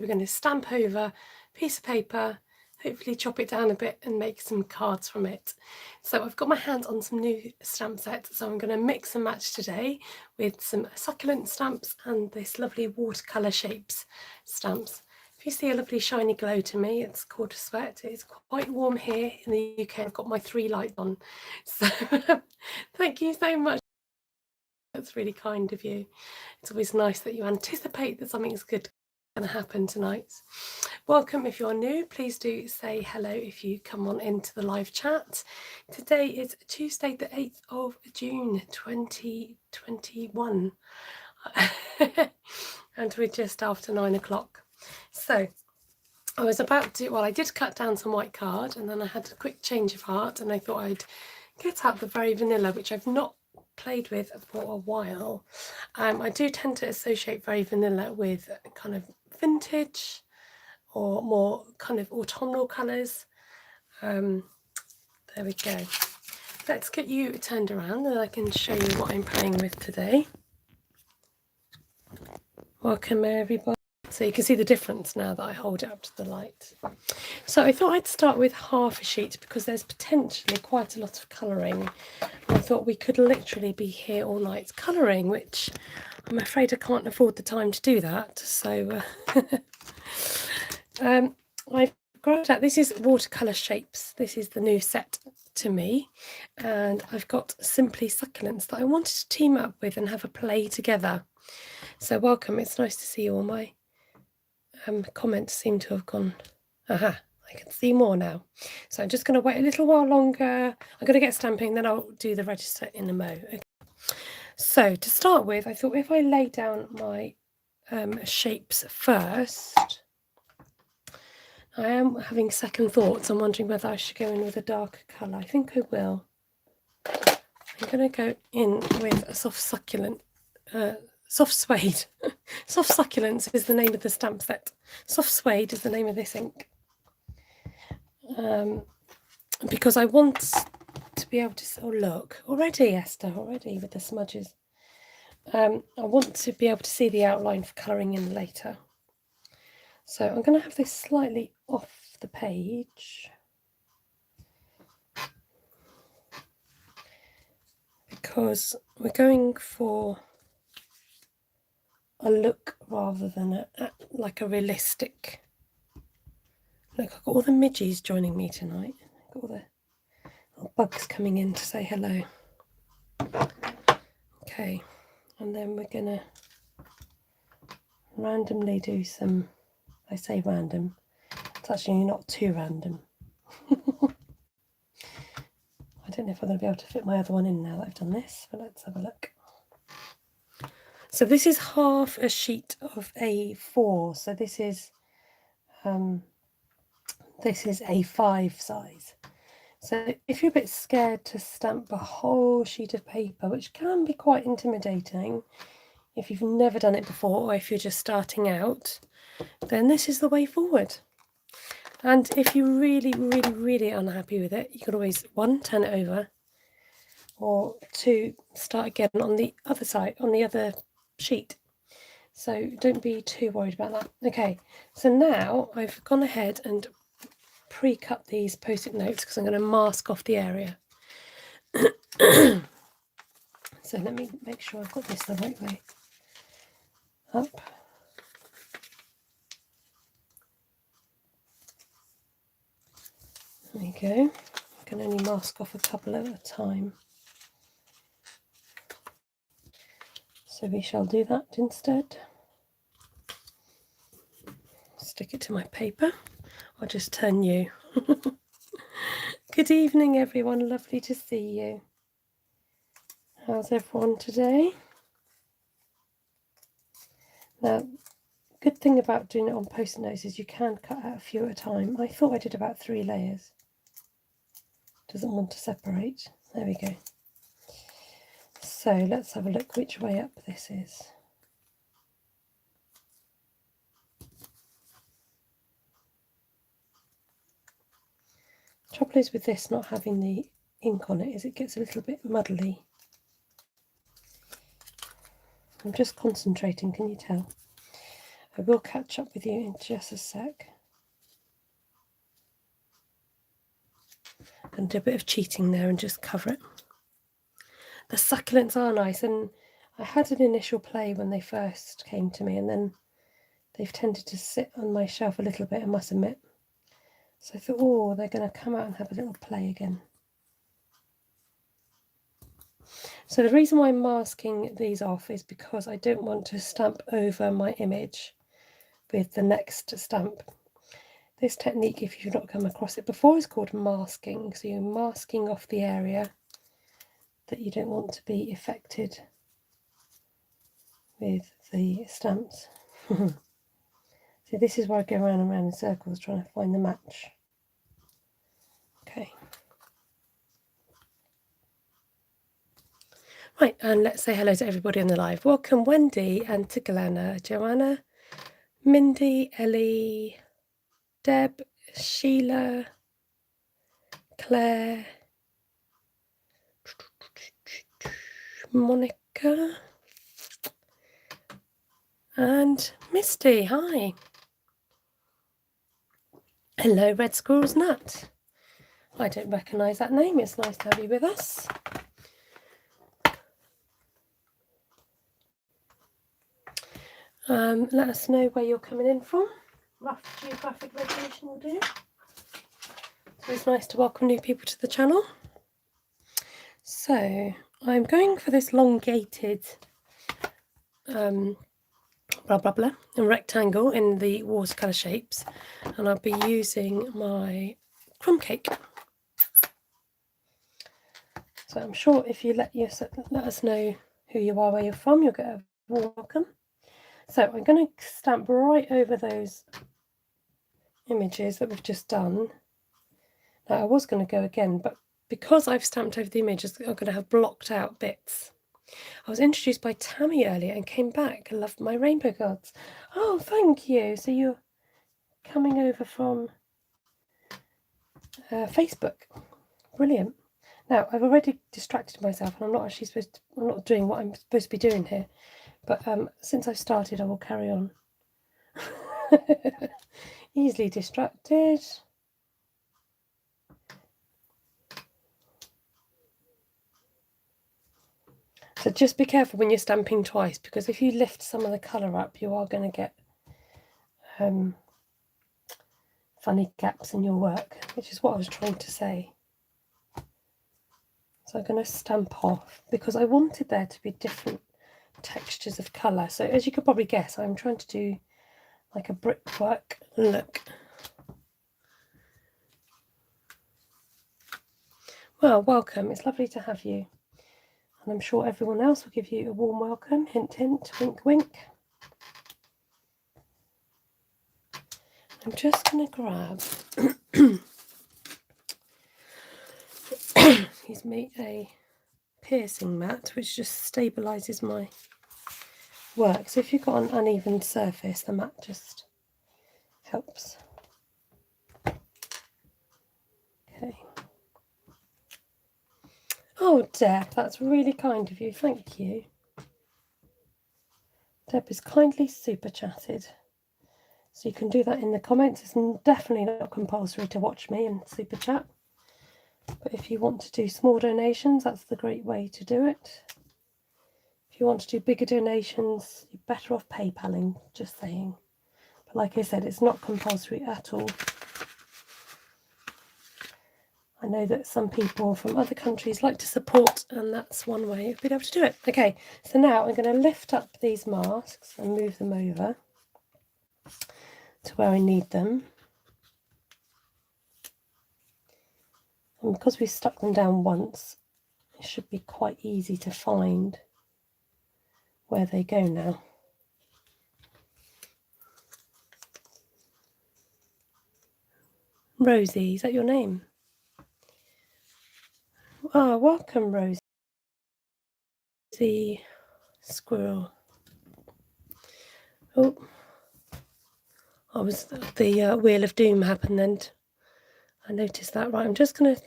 we're going to stamp over a piece of paper, hopefully chop it down a bit and make some cards from it. So I've got my hands on some new stamp sets, so I'm going to mix and match today with some succulent stamps and this lovely watercolour shapes stamps. If you see a lovely shiny glow to me, it's called a sweat. It's quite warm here in the UK. I've got my 3 lights on, so thank you so much. That's really kind of you. It's always nice that you anticipate that something's good going to happen tonight. Welcome if you're new. Please do say hello if you come on into the live chat. Today is Tuesday the 8th of June 2021 and we're just after 9 o'clock. So I was about to, well, I did cut down some white card and then I had a quick change of heart and I thought I'd get out the very vanilla, which I've not played with for a while. I do tend to associate very vanilla with kind of vintage or more kind of autumnal colours. There we go. Let's get you turned around and I can show you what I'm playing with today. Welcome everybody. So you can see the difference now that I hold it up to the light. So I thought I'd start with half a sheet because there's potentially quite a lot of colouring. I thought we could literally be here all night colouring, which I'm afraid I can't afford the time to do that. So I've grabbed out, this is watercolour shapes. This is the new set to me. And I've got Simply Succulents that I wanted to team up with and have a play together. So welcome, it's nice to see you all. My comments seem to have gone, aha, I can see more now. So I'm just going to wait a little while longer. I'm going to get stamping, then I'll do the register in a mo. Okay. So to start with, I thought if I lay down my shapes first, I am having second thoughts. I'm wondering whether I should go in with a darker colour. I think I will. I'm going to go in with a soft succulent, soft suede. Soft Succulents is the name of the stamp set. Soft Suede is the name of this ink. Because I want to be able to, oh look, already Esther, already with the smudges. I want to be able to see the outline for colouring in later. So I'm going to have this slightly off the page. Because we're going for a look rather than like a realistic look. I've got all the midges joining me tonight. I've got all the little bugs coming in to say hello. Okay, and then we're gonna randomly do some, I say random, it's actually not too random. I don't know if I'm going to be able to fit my other one in now that I've done this, but let's have a look. So this is half a sheet of A4. So this is A5 size. So if you're a bit scared to stamp a whole sheet of paper, which can be quite intimidating if you've never done it before, or if you're just starting out, then this is the way forward. And if you're really, really, really unhappy with it, you could always, 1, turn it over, or 2, start again on the other side, on the other sheet. So don't be too worried about that. Okay, so now I've gone ahead and pre-cut these post-it notes because I'm going to mask off the area. So let me make sure I've got this the right way up. There we go. I can only mask off a couple at a time. So we shall do that instead. Stick it to my paper. I'll just turn you. Good evening, everyone. Lovely to see you. How's everyone today? Now, good thing about doing it on post-it notes is you can cut out a few at a time. I thought I did about 3 layers. Doesn't want to separate. There we go. So let's have a look which way up this is. Trouble is with this not having the ink on it is it gets a little bit muddly. I'm just concentrating, can you tell? I will catch up with you in just a sec. And do a bit of cheating there and just cover it. The succulents are nice, and I had an initial play when they first came to me, and then they've tended to sit on my shelf a little bit, I must admit. So I thought, oh, they're going to come out and have a little play again. So the reason why I'm masking these off is because I don't want to stamp over my image with the next stamp. This technique, if you've not come across it before, is called masking. So you're masking off the area that you don't want to be affected with the stamps. So this is where I go around and around in circles trying to find the match. Okay. Right, and let's say hello to everybody on the live. Welcome Wendy and Tigalana, Joanna, Mindy, Ellie, Deb, Sheila, Claire, Monica, and Misty. Hi. Hello, Red Squirrel's Nut. I don't recognise that name. It's nice to have you with us. Let us know where you're coming in from. Rough geographic location will do. So it's nice to welcome new people to the channel. So I'm going for this elongated a rectangle in the watercolour shapes, and I'll be using my crumb cake. So I'm sure if you let us know who you are, where you're from, you'll get a warm welcome. So I'm going to stamp right over those images that we've just done. Now I was going to go again, but because I've stamped over the images, I'm going to have blocked out bits. I was introduced by Tammy earlier and came back. I loved my rainbow cards. Oh, thank you. So you're coming over from Facebook. Brilliant. Now, I've already distracted myself, and I'm not actually I'm not doing what I'm supposed to be doing here. But since I've started, I will carry on. Easily distracted. So just be careful when you're stamping twice, because if you lift some of the colour up, you are going to get funny gaps in your work, which is what I was trying to say. So I'm going to stamp off, because I wanted there to be different textures of colour. So as you could probably guess, I'm trying to do like a brickwork look. Well, welcome. It's lovely to have you. And I'm sure everyone else will give you a warm welcome. Hint, hint, wink, wink. I'm just going to grab, he's made a piercing mat, which just stabilises my work. So if you've got an uneven surface, the mat just helps. Okay. Oh, Deb, that's really kind of you. Thank you. Deb is kindly super chatted. So you can do that in the comments. It's definitely not compulsory to watch me and super chat. But if you want to do small donations, that's the great way to do it. If you want to do bigger donations, you're better off PayPaling, just saying. But like I said, it's not compulsory at all. I know that some people from other countries like to support, and that's one way of being able to do it. Okay, so now I'm going to lift up these masks and move them over to where I need them. And because we've stuck them down once, it should be quite easy to find where they go now. Rosie, is that your name? Ah, welcome, Rosie. The squirrel. Oh, I was the Wheel of Doom happened then. I noticed that. Right, I'm just going to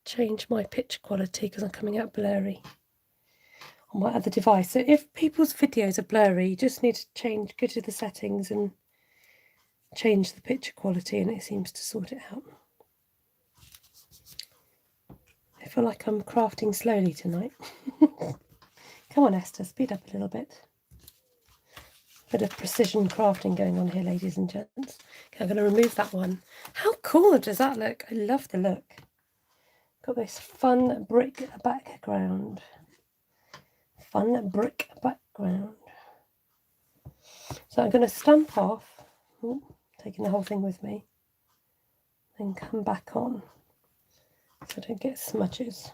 change my picture quality because I'm coming out blurry. on my other device. So if people's videos are blurry, you just need to go to the settings and change the picture quality, and it seems to sort it out. I feel like I'm crafting slowly tonight. Come on, Esther, speed up a little bit. Bit of precision crafting going on here, ladies and gents. Okay, I'm going to remove that one. How cool does that look? I love the look. Got this fun brick background. Fun brick background. So I'm going to stamp off, taking the whole thing with me, then come back on so I don't get smudges.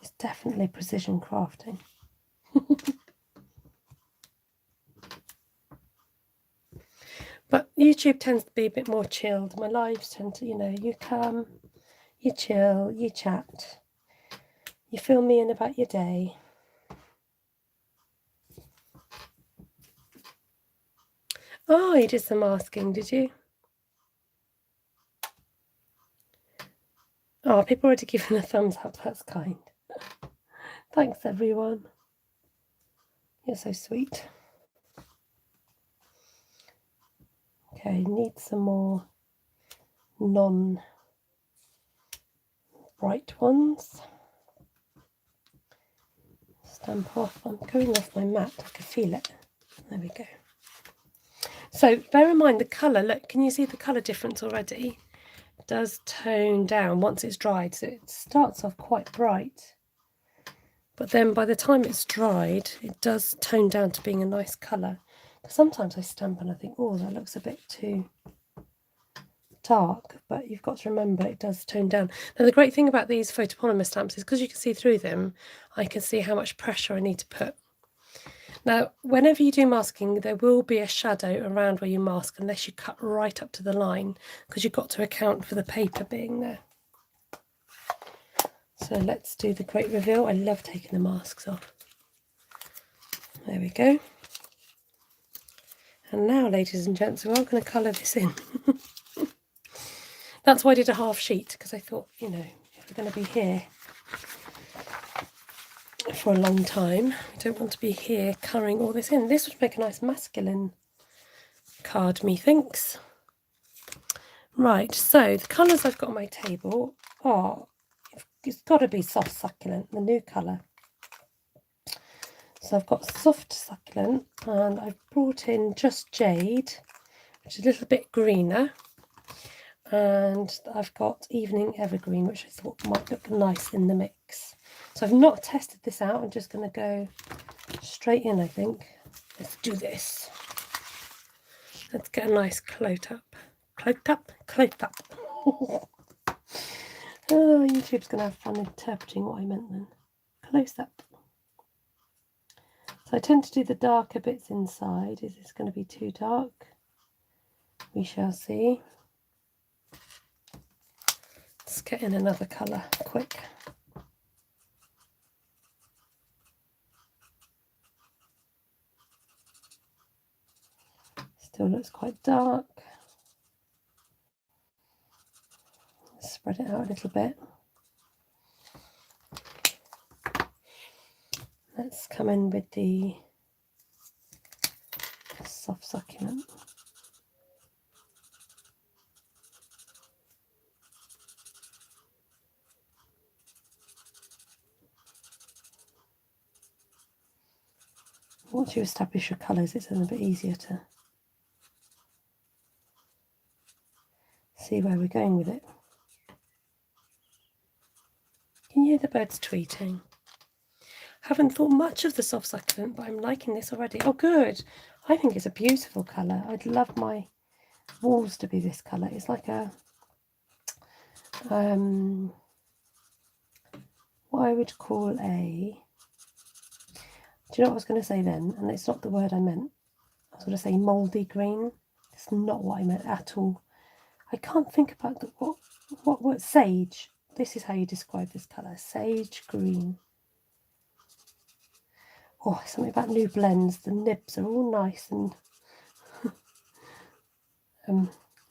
It's definitely precision crafting. But YouTube tends to be a bit more chilled. My lives tend to, you come, you chill, you chat, you fill me in about your day. Oh, you did some masking, did you? Oh, people already given a thumbs up. That's kind. Thanks, everyone. You're so sweet. Okay, need some more non-bright ones. Stamp off. I'm going off my mat. I can feel it. There we go. So bear in mind the colour. Look, can you see the colour difference already? It does tone down once it's dried. So it starts off quite bright. But then by the time it's dried, it does tone down to being a nice colour. Sometimes I stamp and I think, oh, that looks a bit too dark, but you've got to remember it does tone down. Now the great thing about these photopolymer stamps is because you can see through them, I can see how much pressure I need to put. Now whenever you do masking, there will be a shadow around where you mask unless you cut right up to the line, because you've got to account for the paper being there. So let's do the great reveal. I love taking the masks off. There we go. And now, ladies and gents, we're all going to colour this in. That's why I did a half sheet, because I thought, if we're going to be here for a long time, we don't want to be here colouring all this in. This would make a nice masculine card, methinks. Right, so the colours I've got on my table are, it's got to be soft succulent, the new colour. So I've got soft succulent, and I've brought in just jade, which is a little bit greener, and I've got evening evergreen, which I thought might look nice in the mix. So I've not tested this out. I'm just going to go straight in, I think. Let's do this. Let's get a nice close up. Close up. Oh, YouTube's going to have fun interpreting what I meant then. Close up. So I tend to do the darker bits inside. Is this going to be too dark? We shall see. Let's get in another colour quick. Still looks quite dark. Spread it out a little bit. Let's come in with the soft succulent. Once you establish your colours, it's a little bit easier to see where we're going with it. Can you hear the birds tweeting? Haven't thought much of the soft succulent, but I'm liking this already. Oh, good. I think it's a beautiful colour. I'd love my walls to be this colour. It's like a, what I would call a, do you know what I was going to say then? And it's not the word I meant. I was going to say mouldy green. It's not what I meant at all. I can't think about the, what sage. This is how you describe this colour. Sage green. Oh, something about new blends. The nibs are all nice and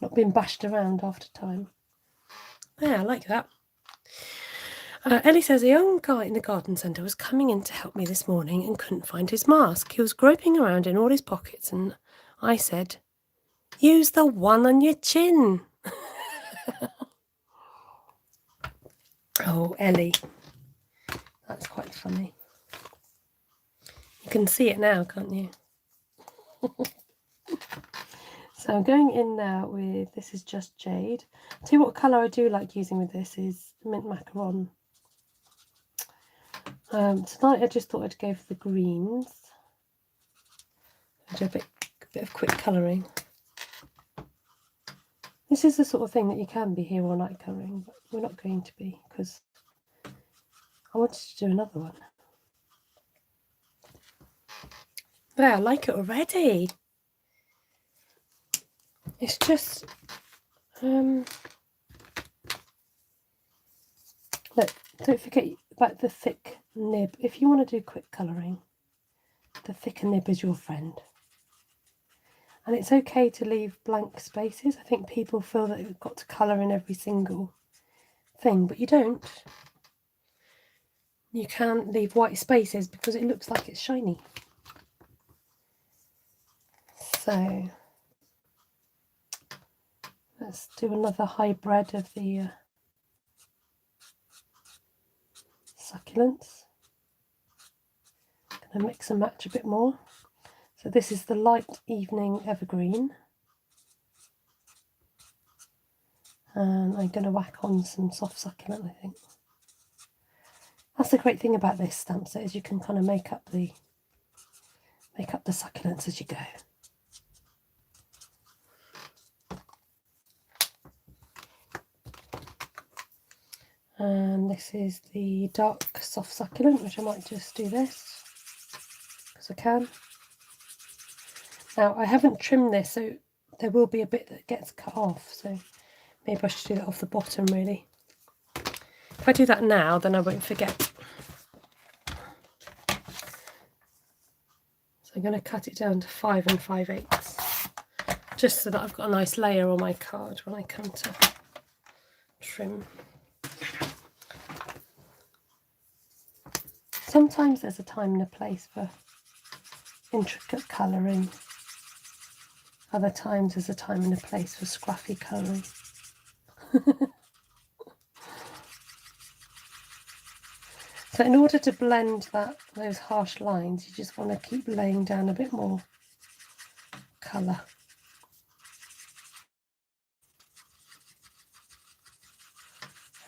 not being bashed around after time. Yeah, I like that. Ellie says, a young guy in the garden centre was coming in to help me this morning and couldn't find his mask. He was groping around in all his pockets and I said, use the one on your chin. Oh, Ellie. That's quite funny. You can see it now, can't you? So I'm going in now with, this is Just Jade. I'll tell you what colour I do like using with this is Mint Macaron. Tonight I just thought I'd go for the greens. I'll do a bit of quick colouring. This is the sort of thing that you can be here all night colouring, but we're not going to be because I wanted to do another one. There, I like it already. It's just, look, don't forget about the thick nib. If you want to do quick colouring, the thicker nib is your friend. And it's okay to leave blank spaces. I think people feel that you've got to colour in every single thing, but you don't. You can leave white spaces because it looks like it's shiny. So let's do another hybrid of the succulents. Going to mix and match a bit more. So this is the light evening evergreen. And I'm going to whack on some soft succulent, I think. That's the great thing about this stamp set, is you can kind of make up the succulents as you go. And this is the dark soft succulent, which I might just do this because I can. Now I haven't trimmed this, so there will be a bit that gets cut off, so maybe I should do that off the bottom really. If I do that now, then I won't forget. So I'm going to cut it down to 5 5/8, just so that I've got a nice layer on my card when I come to trim. Sometimes there's a time and a place for intricate colouring. Other times there's a time and a place for scruffy colouring. So in order to blend those harsh lines, you just want to keep laying down a bit more colour.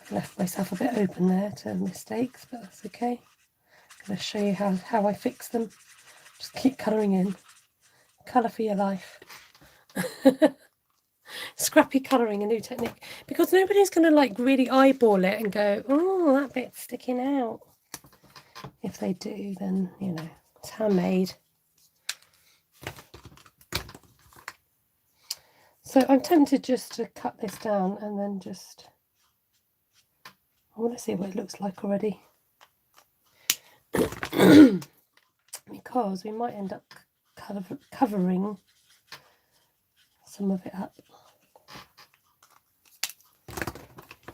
I've left myself a bit open there to mistakes, but that's okay. I'm going to show you how I fix them. Just keep colouring in. Colour for your life. Scrappy colouring, a new technique, because nobody's going to like really eyeball it and go, oh, that bit's sticking out. If they do, then you know it's handmade. So I'm tempted just to cut this down and then just, I want to see what it looks like already. Because we might end up covering some of it up.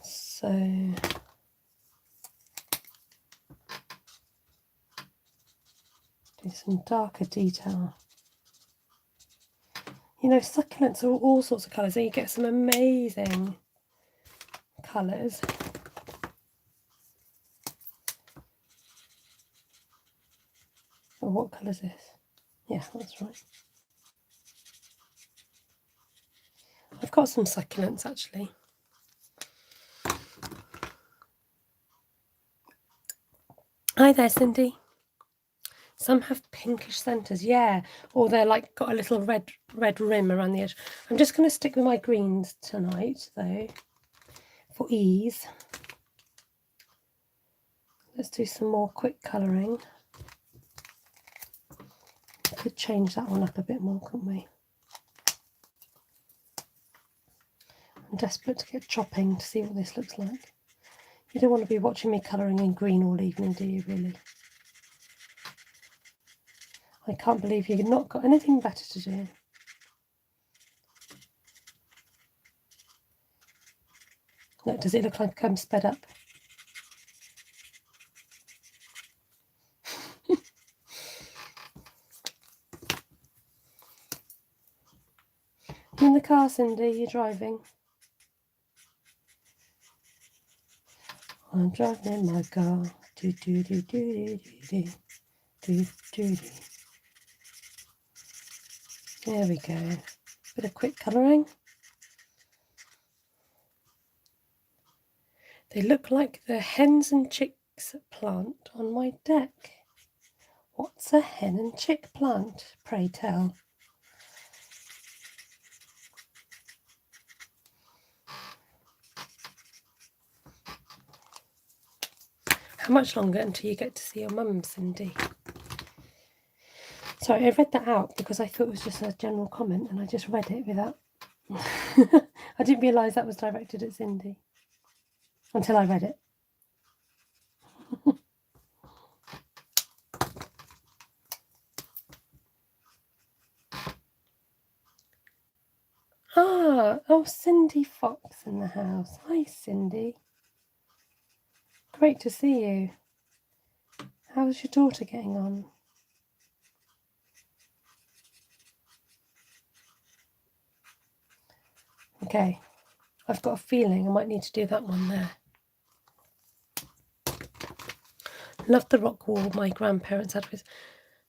So do some darker detail. You know, succulents are all sorts of colours, and you get some amazing colours. Oh, what colour is this? Yeah, that's right. I've got some succulents actually. Hi there, Cindy. Some have pinkish centres, yeah, or they're like got a little red rim around the edge. I'm just going to stick with my greens tonight, though, for ease. Let's do some more quick colouring. We could change that one up a bit more, couldn't we? I'm desperate to get chopping to see what this looks like. You don't want to be watching me colouring in green all evening, do you, really? I can't believe you've not got anything better to do. Look, does it look like I'm sped up? car, Cindy, you're driving. I'm driving in my car. Do do do do do do do do do. There we go. Bit of quick colouring. They look like the hens and chicks plant on my deck. What's a hen and chick plant, pray tell? How much longer until you get to see your mum, Cindy? Sorry, I read that out because I thought it was just a general comment and I just read it without... I didn't realise that was directed at Cindy until I read it. Oh, Cindy Fox in the house. Hi, Cindy. Great to see you. How's your daughter getting on? Okay, I've got a feeling I might need to do that one there. Love the rock wall my grandparents had with...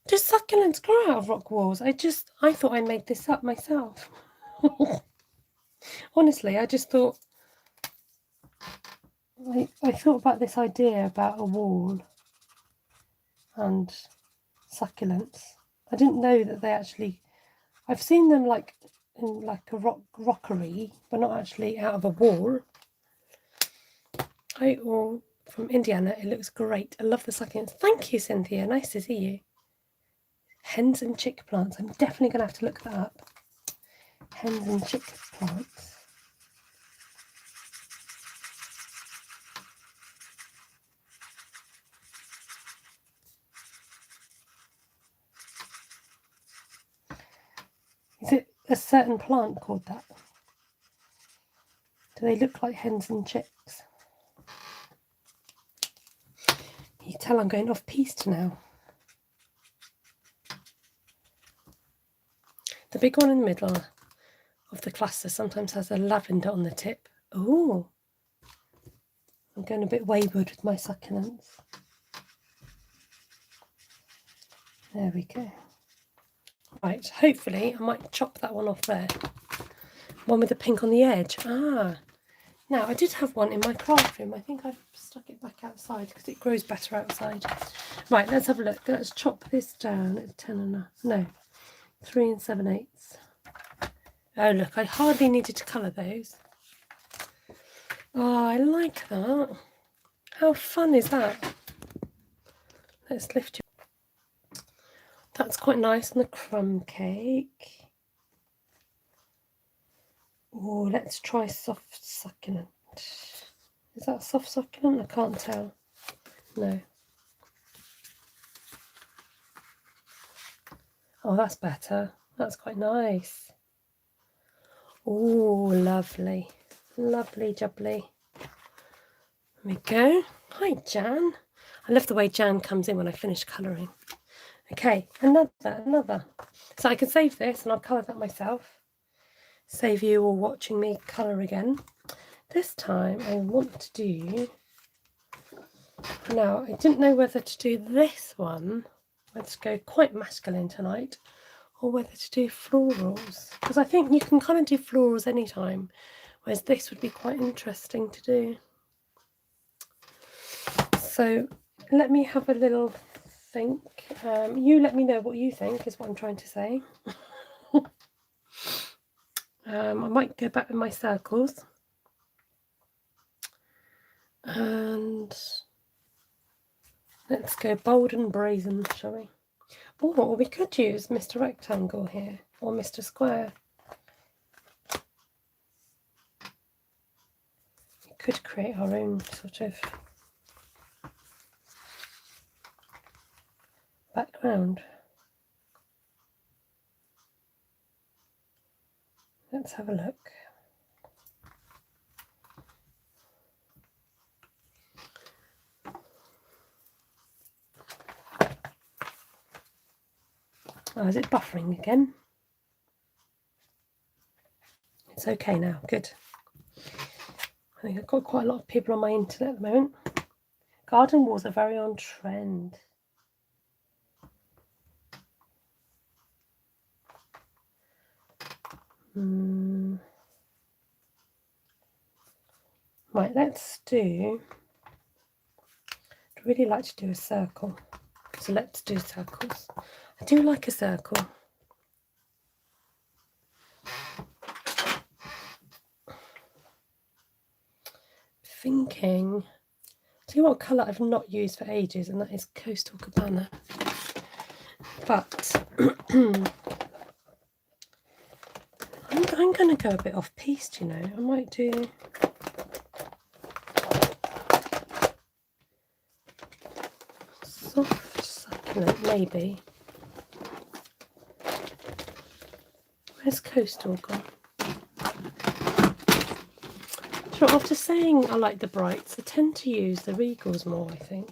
Do succulents grow out of rock walls? I thought I made this up myself. Honestly, I just thought... I thought about this idea about a wall and succulents. I didn't know that they actually... I've seen them like in like a rockery, but not actually out of a wall. Hi all from Indiana. It looks great. I love the succulents. Thank you, Cynthia. Nice to see you. Hens and chick plants. I'm definitely going to have to look that up. Hens and chick plants. Is it a certain plant called that? Do they look like hens and chicks? You tell I'm going off piste now. The big one in the middle of the cluster sometimes has a lavender on the tip. Oh, I'm going a bit wayward with my succulents. There we go. Right, hopefully I might chop that one off there. One with the pink on the edge. Now I did have one in my craft room. I think I've stuck it back outside because it grows better outside. Right, let's have a look. Let's chop this down at 3 7/8. Oh look, I hardly needed to colour those. Oh, I like that. How fun is that? Let's lift you. That's quite nice on the crumb cake. Oh, let's try soft succulent. Is that soft succulent? I can't tell. No. Oh, that's better. That's quite nice. Oh, lovely. Lovely jubbly. There we go. Hi, Jan. I love the way Jan comes in when I finish colouring. Okay, another. So I can save this and I'll colour that myself. Save you all watching me colour again. This time I want to do... Now, I didn't know whether to do this one. Let's go quite masculine tonight. Or whether to do florals. Because I think you can kind of do florals anytime. Whereas this would be quite interesting to do. So let me have a little think. You let me know what you think is what I'm trying to say. I might go back with my circles. And let's go bold and brazen, shall we? Or we could use Mr. Rectangle here, or Mr. Square. We could create our own sort of background. Let's have a look. Oh, is it buffering again? It's okay now, good. I think I've got quite a lot of people on my internet at the moment. Garden walls are very on trend. Right, let's do, I'd really like to do a circle. So let's do circles. I do like a circle. Thinking, see what colour I've not used for ages, and that is Coastal Cabana. But I'm going to go a bit off piste, you know. I might do soft succulent, maybe. Where's Coastal gone? So after saying I like the brights, I tend to use the regals more, I think.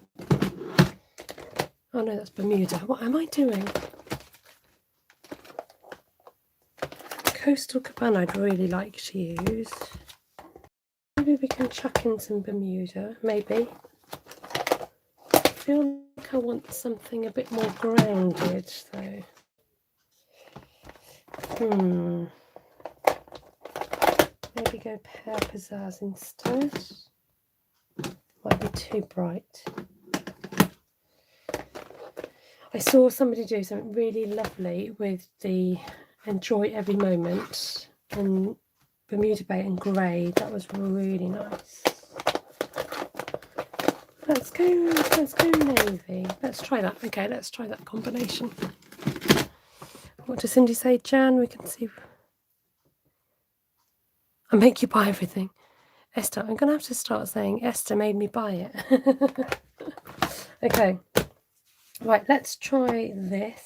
Oh no, that's Bermuda. What am I doing? Coastal Cabana I'd really like to use. Maybe we can chuck in some Bermuda, maybe. I feel like I want something a bit more grounded, though. Maybe go Pear Pizzazz instead. Might be too bright. I saw somebody do something really lovely with the Enjoy Every Moment in Bermuda Bay and grey. That was really nice. Let's go navy. Let's try that. Okay, let's try that combination. What does Cindy say? Jan, we can see. I make you buy everything. Esther, I'm going to have to start saying Esther made me buy it. Okay. Right, let's try this.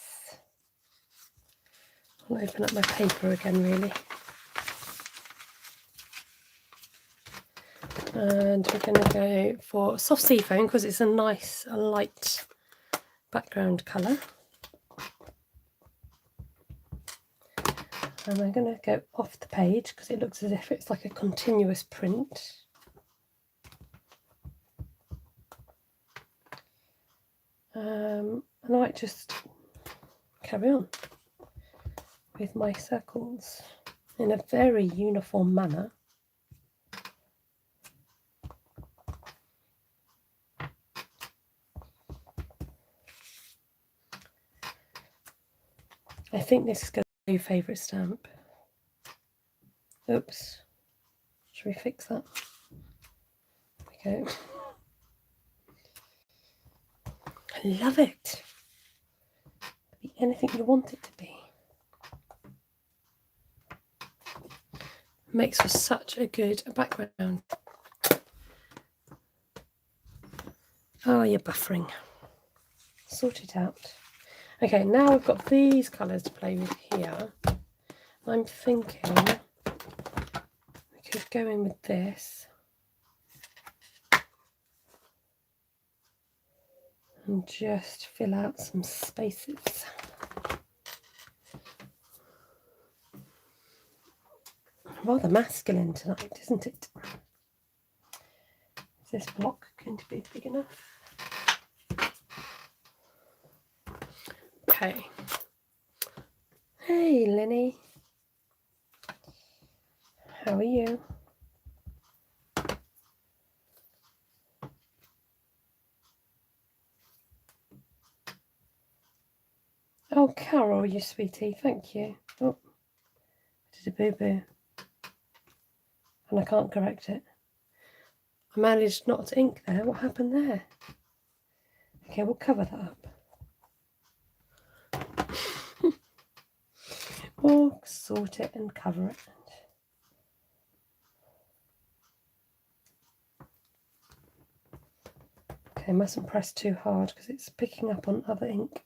I'll open up my paper again, really. And we're going to go for soft seafoam because it's a nice, light background colour. And I'm going to go off the page because it looks as if it's like a continuous print. And I might just carry on with my circles in a very uniform manner. I think this is going to be your favourite stamp. Oops. Should we fix that? There we go. I love it. Be anything you want it to be. Makes for such a good background. Oh, you're buffering. Sort it out. Okay, now we've got these colours to play with here. I'm thinking we could go in with this. And just fill out some spaces. Rather masculine tonight, isn't it? Is this block going to be big enough? Okay. Hey, Lenny. How are you? Oh, Carol, you sweetie, thank you. Oh, I did a boo-boo. And I can't correct it. I managed not to ink there. What happened there? Okay, we'll cover that up. We'll sort it and cover it. Okay, mustn't press too hard because it's picking up on other ink.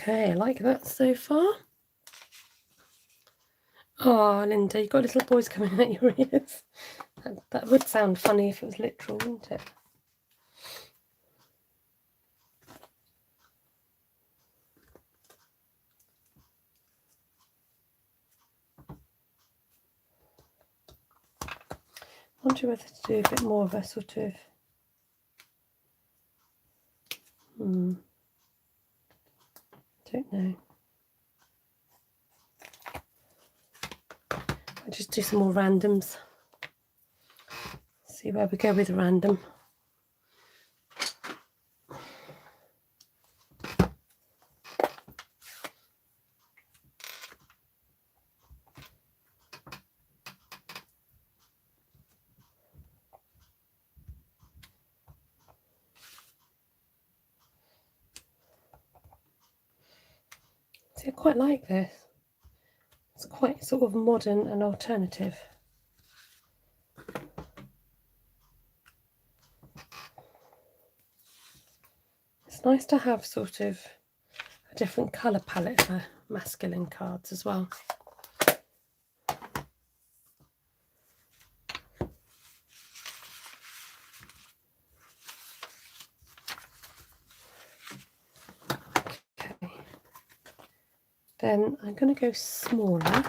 Okay, I like that so far. Oh, Linda, you've got little boys coming out your ears. That would sound funny if it was literal, wouldn't it? I wonder whether to do a bit more of a sort of don't know. I'll just do some more randoms. See where we go with random. See, I quite like this. It's quite sort of modern and alternative. It's nice to have sort of a different colour palette for masculine cards as well. Okay. Then I'm going to go smaller.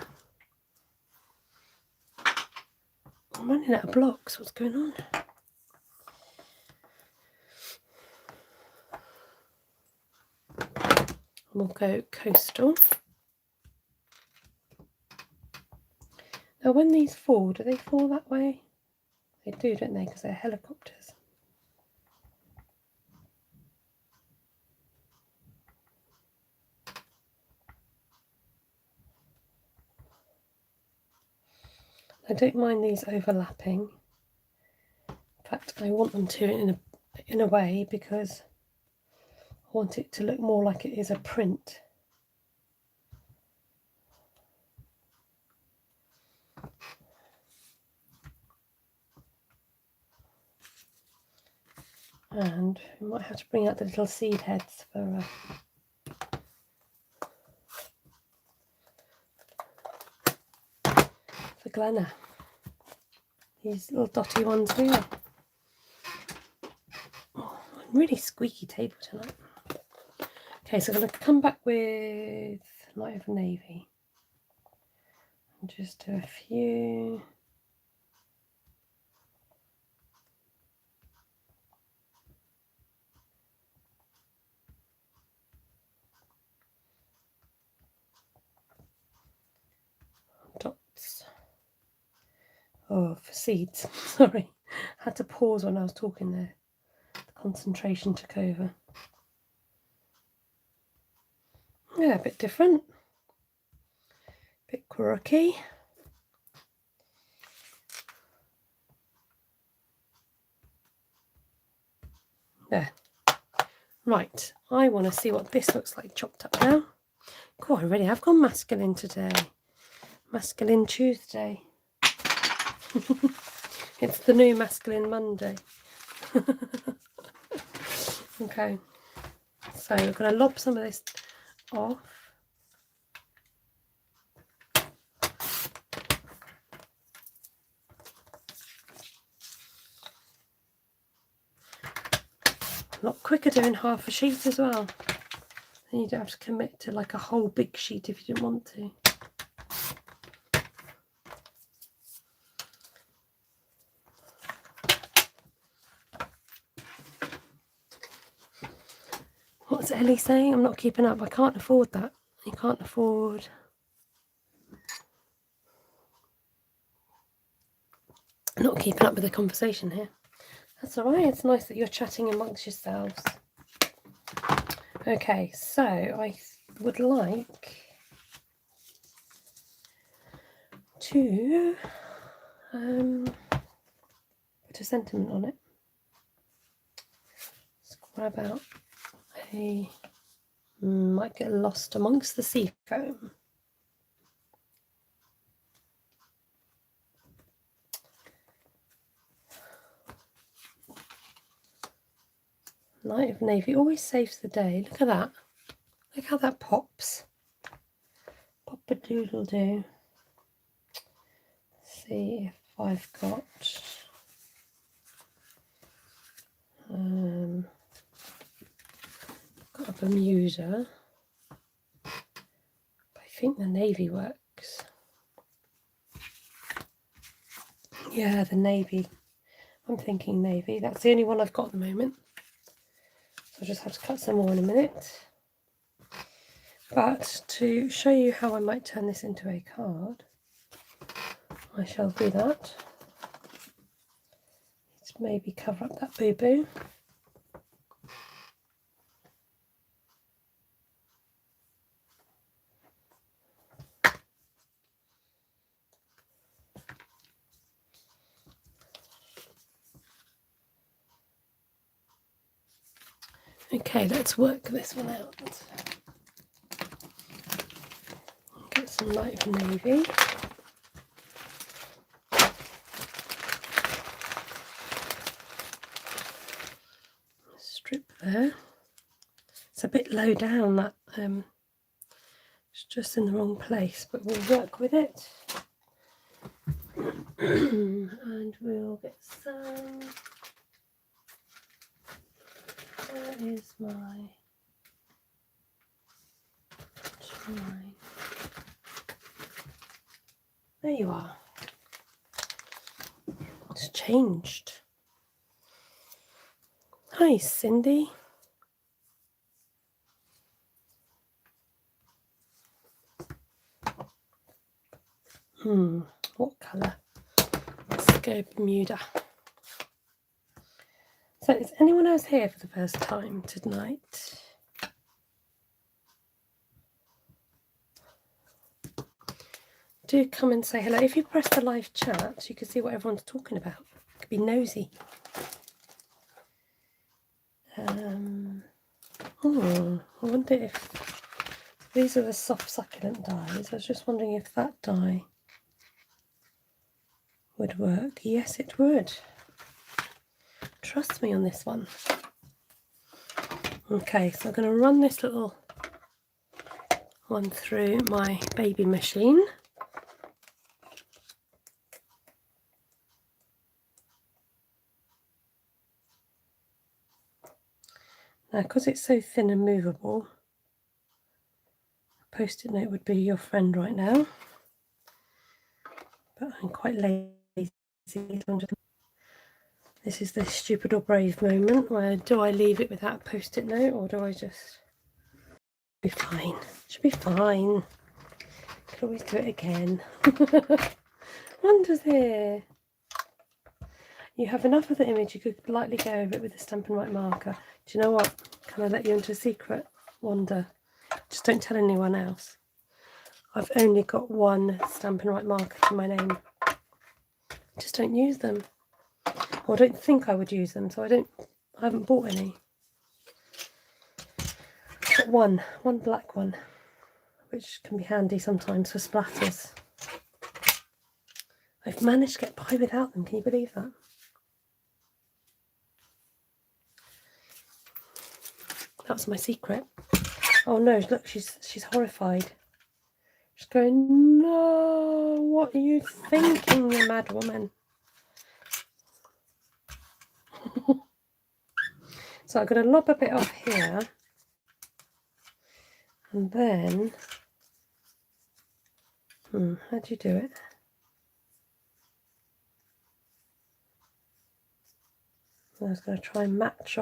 I'm running out of blocks. What's going on? We'll go coastal. Now when these fall, do they fall that way? They do, don't they? Because they're helicopters. I don't mind these overlapping. In fact, I want them to in a way because I want it to look more like it is a print. And we might have to bring out the little seed heads for Glenna. These little dotty ones here. Oh, really squeaky table tonight. Okay, so I'm going to come back with light of navy and just do a few. Dots. Oh, for seeds. Sorry, I had to pause when I was talking there. The concentration took over. Yeah, a bit different. A bit quirky. There. Right, I want to see what this looks like chopped up now. Cool, I already have gone masculine today. Masculine Tuesday. It's the new masculine Monday. Okay, so we're going to lob some of this off. A lot quicker doing half a sheet as well. Then you don't have to commit to like a whole big sheet if you didn't want to. What's Ellie saying? I'm not keeping up. I can't afford that. You can't afford. I'm not keeping up with the conversation here. That's all right. It's nice that you're chatting amongst yourselves. Okay, so I would like to put a sentiment on it. Let's grab out a, might get lost amongst the sea foam. Light of navy always saves the day. Look at that. Look how that pops. Pop a doodle do. See if I've got a Bermuda. I think the navy works. Yeah, the navy. I'm thinking navy. That's the only one I've got at the moment. So I'll just have to cut some more in a minute. But to show you how I might turn this into a card, I shall do that. Let's maybe cover up that boo-boo. Okay, let's work this one out. Get some light navy. Strip there. It's a bit low down, that it's just in the wrong place, but we'll work with it. And we'll get some. Where is my line? There you are. It's changed. Hi, Cindy. What colour? Let's go Bermuda. So is anyone else here for the first time tonight? Do come and say hello. If you press the live chat, you can see what everyone's talking about. You could be nosy. I wonder if these are the soft succulent dies. I was just wondering if that die would work. Yes, it would. Trust me on this one. Okay, so I'm going to run this little one through my baby machine. Now, because it's so thin and movable, a post-it note would be your friend right now. But I'm quite lazy. This is the stupid or brave moment where do I leave it without a post-it note, or do I just be fine? Should be fine. Could always do it again. Wonders here. You have enough of the image, you could lightly go over it with a Stampin' White marker. Do you know what? Can I let you into a secret, Wanda? Just don't tell anyone else. I've only got one Stampin' White marker to my name. Just don't use them. Or I don't think I would use them, so I haven't bought any. But one black one, which can be handy sometimes for splatters. I've managed to get by without them, can you believe that? That's my secret. Oh no, look, she's horrified. She's going, no, what are you thinking, you mad woman? So I'm going to lob a bit off here. And then, how do you do it? I was going to try and match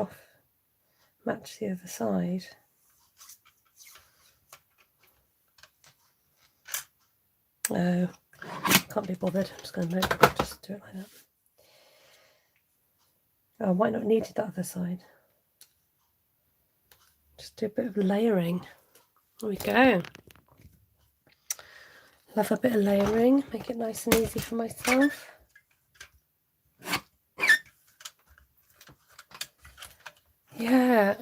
the other side. Oh, can't be bothered. I'm just going to just do it like that. Oh, I might not need that other side. Just do a bit of layering. There we go. Love a bit of layering. Make it nice and easy for myself. Yeah.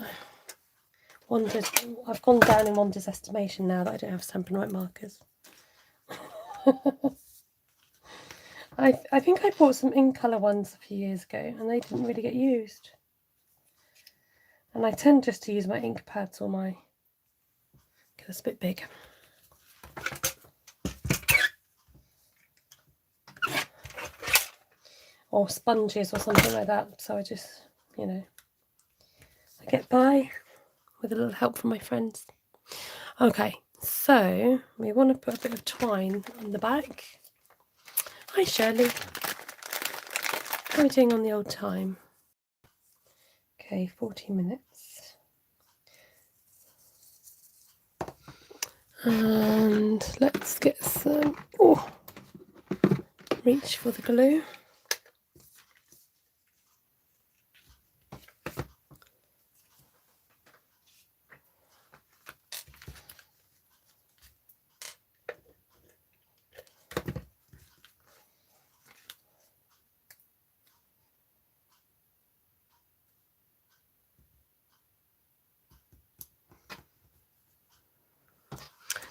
I've gone down in Wanda's estimation now that I don't have Stampin' White markers. I think I bought some in colour ones a few years ago and they didn't really get used. And I tend just to use my ink pads or my That's a bit big. Or sponges or something like that. So I just, you know, I get by with a little help from my friends. Okay, so we want to put a bit of twine on the back. Hi Shirley. How are we doing on the old time? Okay, 40 minutes. And let's get some, reach for the glue.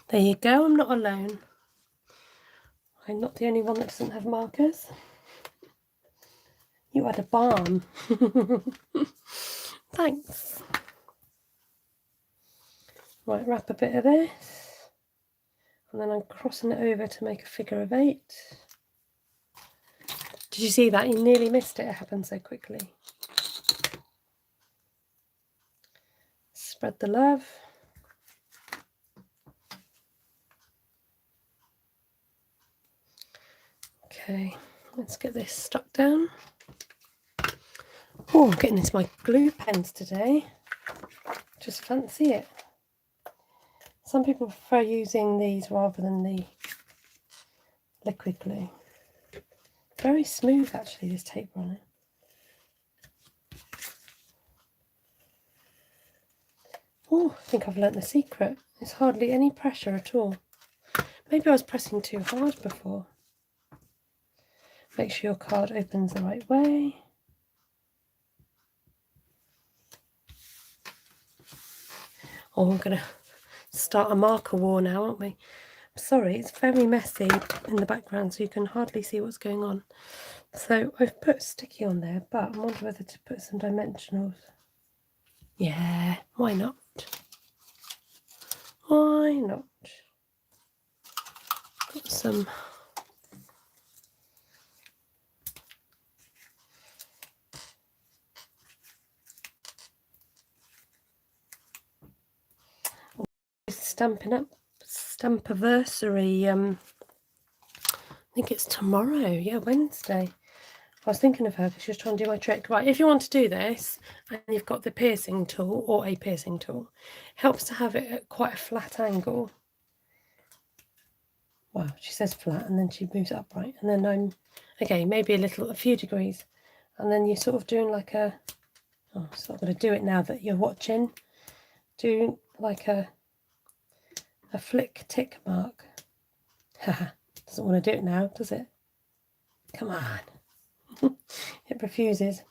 There you go, I'm not alone. I'm not the only one that doesn't have markers. You had a barn. Thanks. Right, wrap a bit of this. And then I'm crossing it over to make a figure of 8. Did you see that? You nearly missed it. It happened so quickly. Spread the love. Okay, let's get this stuck down. Oh, I'm getting into my glue pens today. Just fancy it. Some people prefer using these rather than the liquid glue. Very smooth actually, this tape on it. Oh, I think I've learnt the secret. There's hardly any pressure at all. Maybe I was pressing too hard before. Make sure your card opens the right way. Oh, we're going to start a marker war now, aren't we? Sorry, it's very messy in the background, so you can hardly see what's going on. So I've put sticky on there, but I wonder whether to put some dimensionals. Yeah, why not? Why not? Got some Stampin Up Stampiversary. I think it's tomorrow. Yeah, Wednesday. I was thinking of her because she was trying to do my trick. Right, if you want to do this and you've got the piercing tool or a piercing tool, it helps to have it at quite a flat angle. Wow, she says flat and then she moves it upright. And then I'm, okay, maybe a few degrees. And then you're sort of doing like a, oh, it's not going to do it now that you're watching. Do like a flick tick mark. Haha, doesn't want to do it now, does it? Come on. It refuses.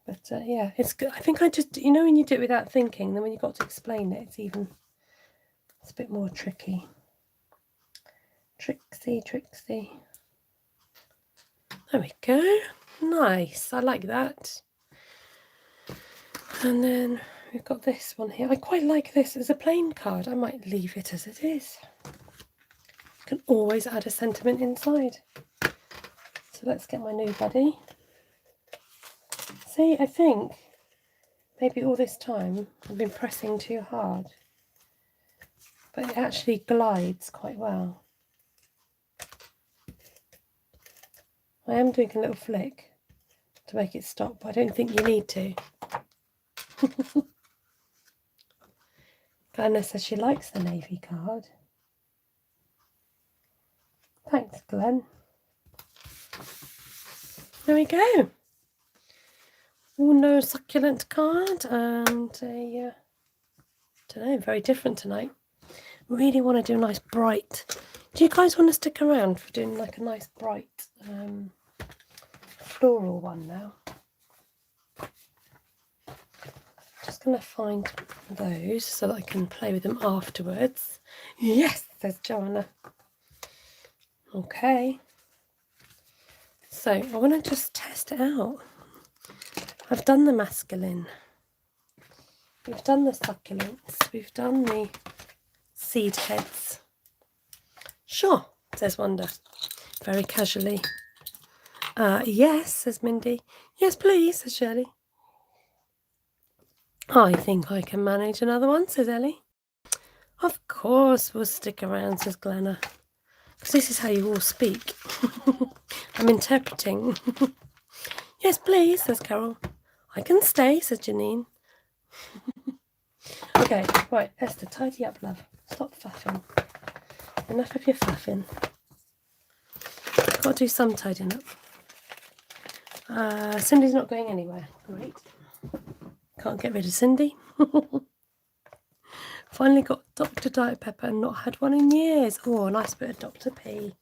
But yeah, it's good. I think I just, you know, when you do it without thinking, then when you've got to explain it, it's a bit more tricky. Tricksy, tricksy. There we go. Nice. I like that. And then we've got this one here. I quite like this as a plain card. I might leave it as it is. You can always add a sentiment inside. So let's get my new buddy. See, I think maybe all this time I've been pressing too hard, but it actually glides quite well. I am doing a little flick to make it stop, but I don't think you need to. Glenna says she likes the navy card. Thanks, Glenn. There we go. Uno succulent card and a, don't know, very different tonight. Really want to do a nice bright. Do you guys want to stick around for doing like a nice bright floral one now? Just going to find those so that I can play with them afterwards. Yes, says Joanna. Okay. So I want to just test it out. I've done the masculine. We've done the succulents. We've done the seed heads. Sure, says Wanda, very casually. Yes, says Mindy. Yes, please, says Shirley. I think I can manage another one, says Ellie. Of course we'll stick around, says Glenna. Because this is how you all speak. I'm interpreting. Yes, please, says Carol. I can stay, says Janine. Okay, right, Esther, tidy up, love. Stop faffing. Enough of your faffing. Got to do some tidying up. Cindy's not going anywhere. Great. Can't get rid of Cindy. Finally got Dr. Diet Pepper and not had one in years. Oh, a nice bit of Dr. P.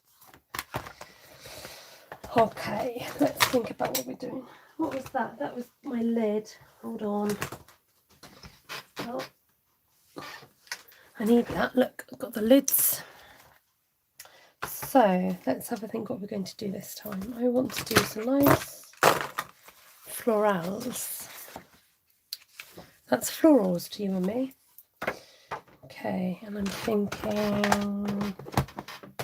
Okay, let's think about what we're doing. What was that? That was my lid. Hold on. Oh, I need that. Look, I've got the lids. So let's have a think what we're going to do this time. I want to do some nice florals. That's florals to you and me. Okay, and I'm thinking,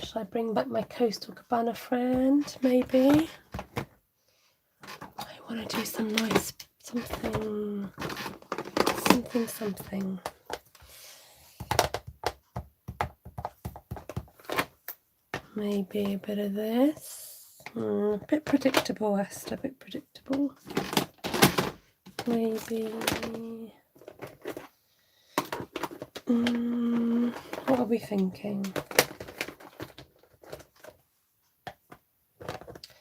should I bring back my Coastal Cabana friend, maybe? I want to do some nice something. Maybe a bit of this. A bit predictable, Esther, a bit predictable. Maybe... what are we thinking?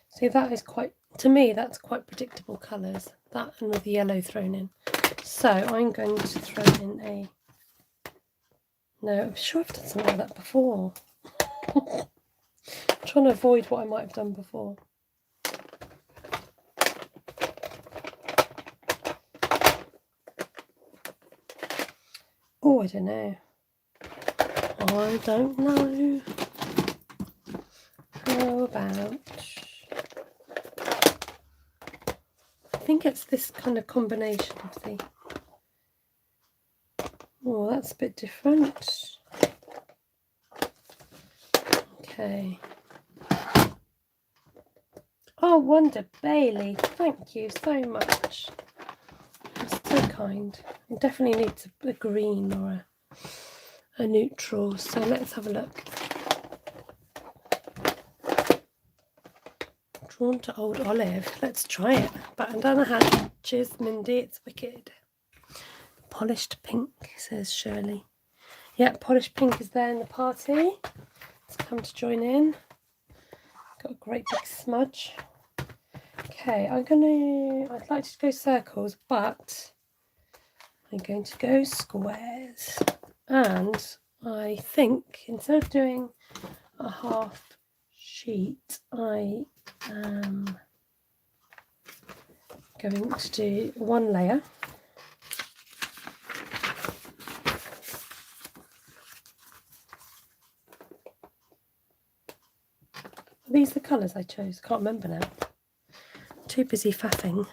See, that is quite, to me, that's quite predictable colours. That and with the yellow thrown in. So I'm going to throw in a... No, I'm sure I've done something like that before. I'm trying to avoid what I might have done before. Oh, I don't know. I don't know. How about... I think it's this kind of combination of the... Oh, that's a bit different. Okay. Oh, Wanda Bailey, thank you so much. That's so kind. I definitely need a green or a neutral, so let's have a look. Drawn to Old Olive. Let's try it. Bandana hat. Cheers, Mindy. It's wicked. Polished pink, says Shirley. Yeah, polished pink is there in the party. It's come to join in. Got a great big smudge. Okay, I'd like to go circles, but I'm going to go squares. And I think instead of doing a half sheet, I am going to do one layer. Are these the colours I chose? I can't remember now. I'm too busy faffing.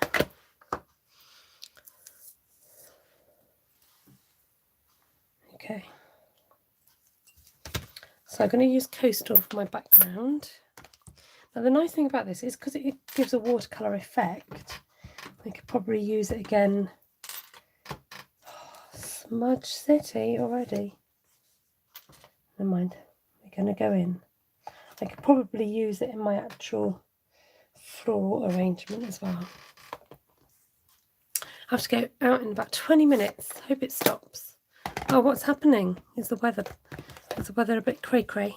Okay. So I'm going to use Coastal for my background. Now the nice thing about this is because it gives a watercolour effect, I could probably use it again. Oh, Smudge City already. Never mind, we're going to go in. I could probably use it in my actual floral arrangement as well. I have to go out in about 20 minutes. Hope it stops. Oh, what's happening? Is the weather a bit cray-cray?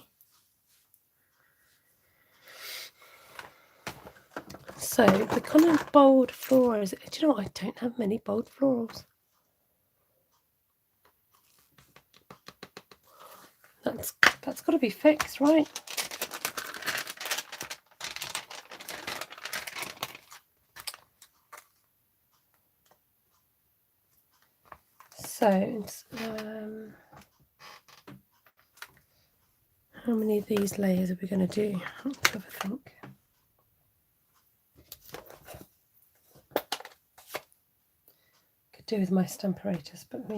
So the kind of bold florals, do you know what? I don't have many bold florals. That's got to be fixed, right? So it's, how many of these layers are we going to do? Let's have a think. Could do with my stamparatus, but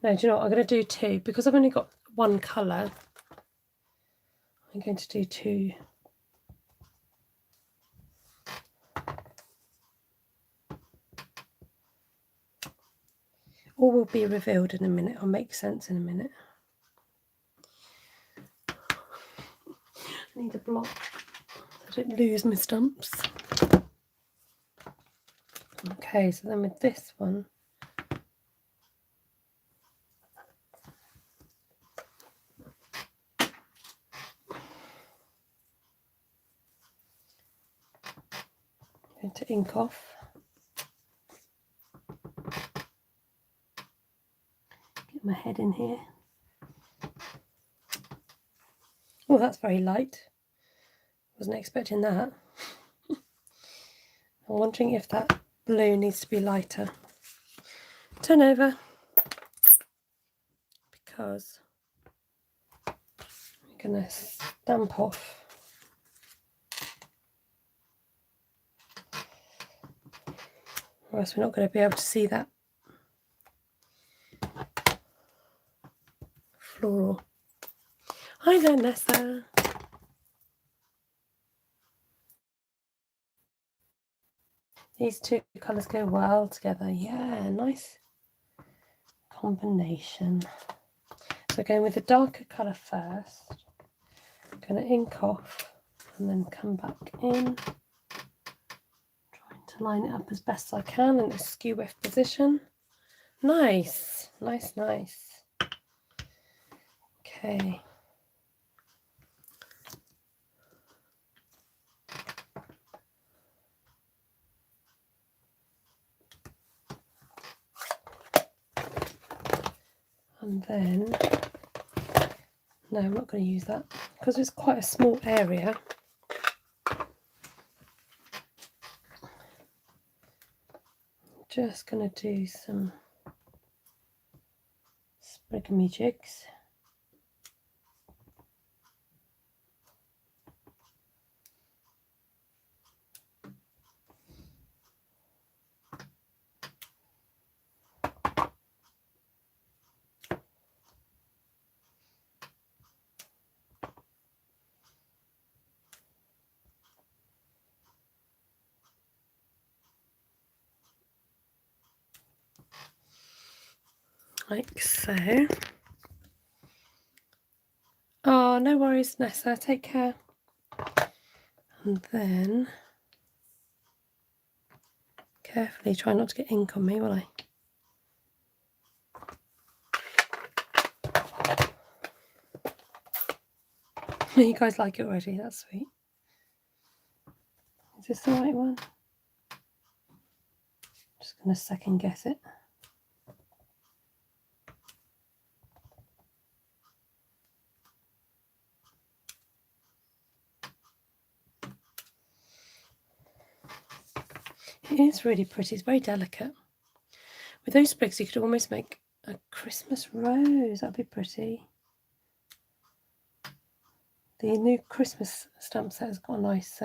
No, do you know what? I'm going to do two because I've only got one colour. I'm going to do two. All will be revealed in a minute. I'll make sense in a minute. I need a block so I don't lose my stumps. Okay, so then with this one, I'm going to ink off. Get my head in here. Oh, that's very light. Wasn't expecting that. I'm wondering if that blue needs to be lighter. Turn over, because I'm going to stamp off. Or else we're not going to be able to see that floral. Hi there, Nessa. These two colours go well together. Yeah, nice combination. So going with the darker colour first. I'm going to ink off and then come back in. Trying to line it up as best I can in a skew width position. Nice, nice, nice. Okay. And then, no, I'm not going to use that because it's quite a small area. I'm just going to do some sprigamy jigs. Like so. Oh, no worries, Nessa, take care. And then, carefully try not to get ink on me, will I? You guys like it already, that's sweet. Is this the right one? Just going to second guess it. It is really pretty, it's very delicate. With those sprigs you could almost make a Christmas rose, that'd be pretty. The new Christmas stamp set has got a nice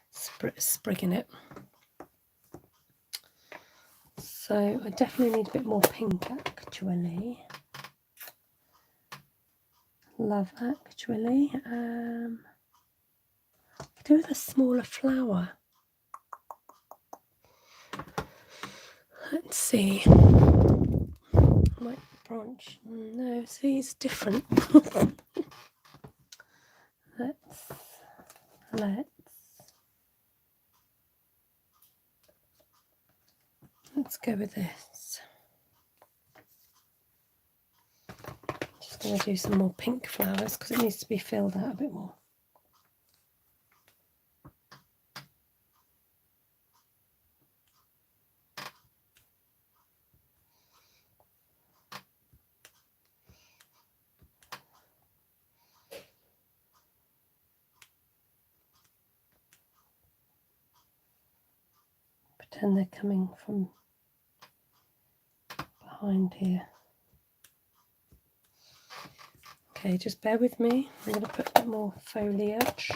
sprig in it. So I definitely need a bit more pink actually. Love actually. Do with a smaller flower. Let's see. Might branch. No, see, it's different. Let's go with this. Just going to do some more pink flowers because it needs to be filled out a bit more. Pretend they're coming from behind here. Okay, just bear with me. I'm going to put a bit more foliage.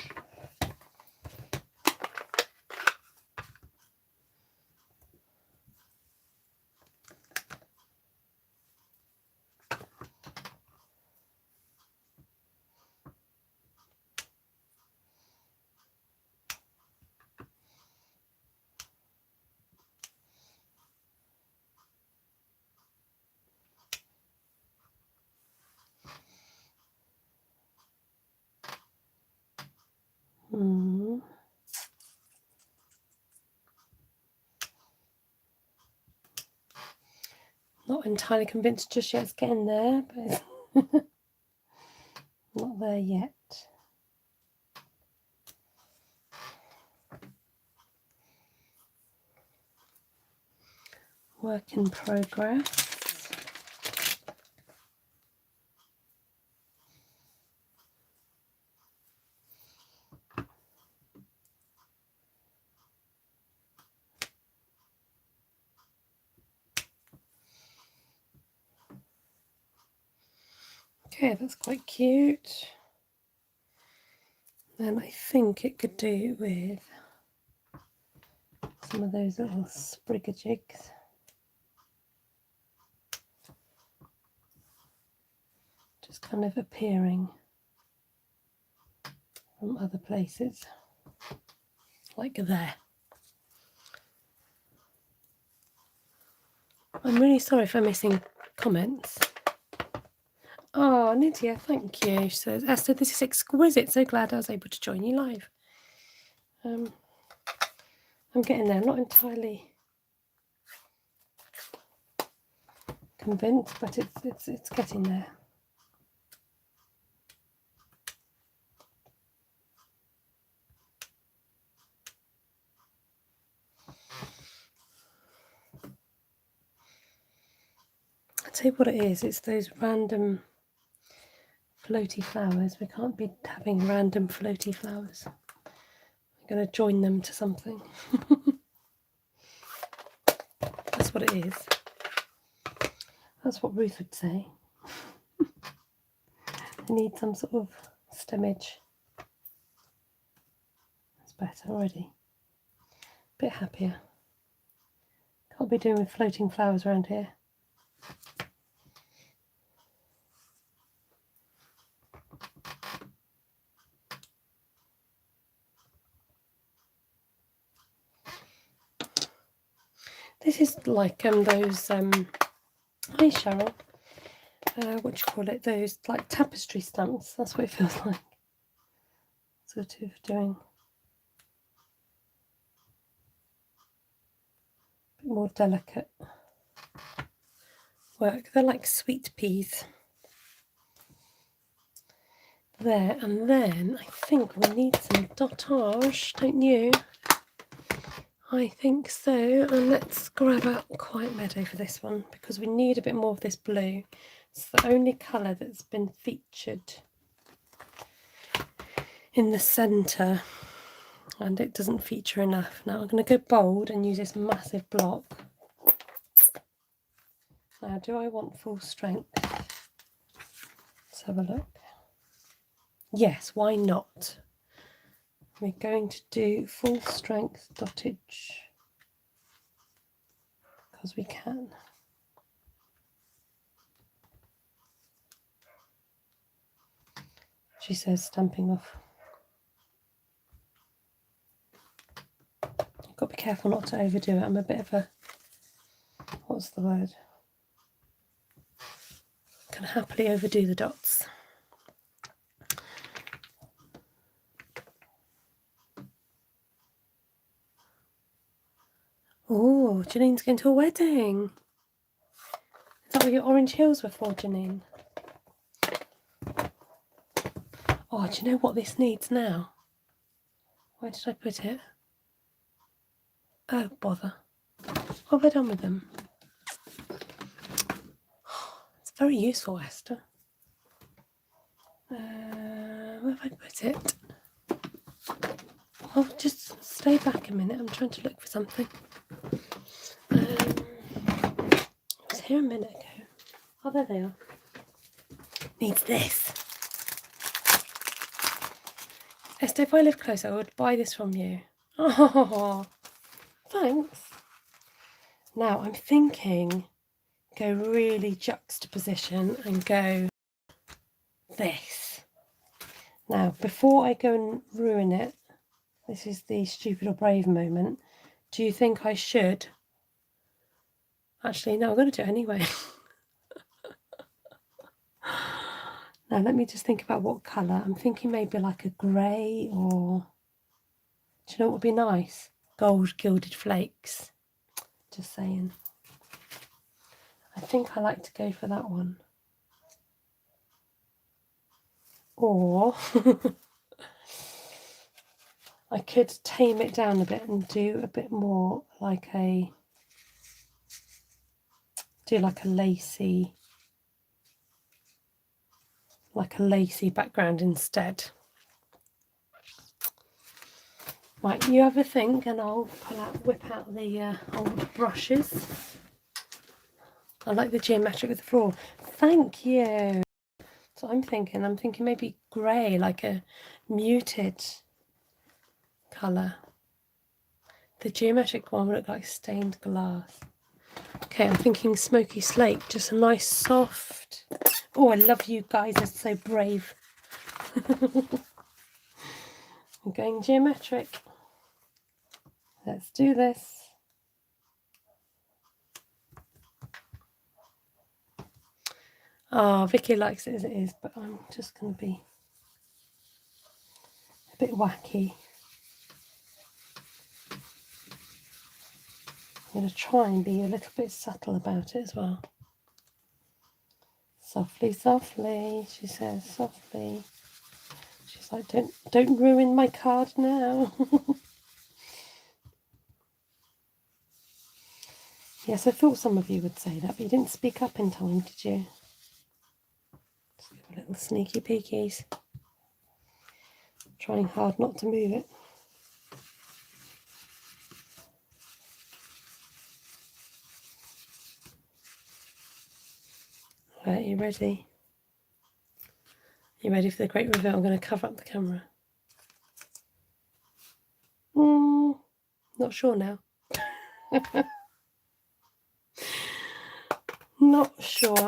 Not entirely convinced just yet. It's getting there, but it's not there yet. Work in progress. Okay, that's quite cute. Then I think it could do with some of those little sprigajigs. Just kind of appearing from other places, like there. I'm really sorry if I'm missing comments. Oh, Nydia, thank you. She says, Esther, this is exquisite. So glad I was able to join you live. I'm getting there. Not entirely convinced, but it's getting there. I'll tell you what it is. It's those random floaty flowers. We can't be having random floaty flowers. I'm going to join them to something. That's what it is. That's what Ruth would say. I need some sort of stemmage. That's better already. A bit happier. Can't be doing with floating flowers around here. This is like those hi Cheryl, what do you call it, those like tapestry stamps. That's what it feels like, sort of doing a bit more delicate work. They're like sweet peas there. And then I think we need some dotage, don't you? I think so. And let's grab out Quiet Meadow for this one, because we need a bit more of this blue. It's the only colour that's been featured in the centre, and it doesn't feature enough. Now I'm going to go bold and use this massive block. Now, do I want full strength? Let's have a look. Yes, why not? We're going to do full strength dottage because we can. She says stamping off. I've got to be careful not to overdo it. I'm a bit of a, what's the word? I can happily overdo the dots. Oh, Janine's going to a wedding. Is that what your orange heels were for, Janine? Oh, do you know what this needs now? Where did I put it? Oh, bother. What have I done with them? It's very useful, Esther. Where have I put it? I'll just stay back a minute. I'm trying to look for something. It was here a minute ago. Oh, there they are. Needs this. Esther, if I lived closer, I would buy this from you. Oh, thanks. Now I'm thinking, go really juxtaposition and go this. Now, before I go and ruin it, this is the stupid or brave moment. Do you think I should? Actually, no, I'm going to do it anyway. Now, let me just think about what colour. I'm thinking maybe like a grey, or do you know what would be nice? Gold gilded flakes. Just saying. I think I like to go for that one. Or I could tame it down a bit and do a bit more like a lacy background instead. Right, you have a think and I'll whip out the old brushes. I like the geometric with the floor. Thank you. So I'm thinking maybe grey, like a muted colour. The geometric one would look like stained glass. Okay, I'm thinking smoky slate, just a nice soft. Oh, I love you guys, are so brave. I'm going geometric. Let's do this. Oh, Vicky likes it as it is, but I'm just going to be a bit wacky. I'm going to try and be a little bit subtle about it as well. Softly, softly, she says, softly. She's like, don't ruin my card now. Yes, I thought some of you would say that, but you didn't speak up in time, did you? Just give a little sneaky peekies. Trying hard not to move it. Right, you ready? You ready for the great reveal? I'm going to cover up the camera. Not sure now. Not sure.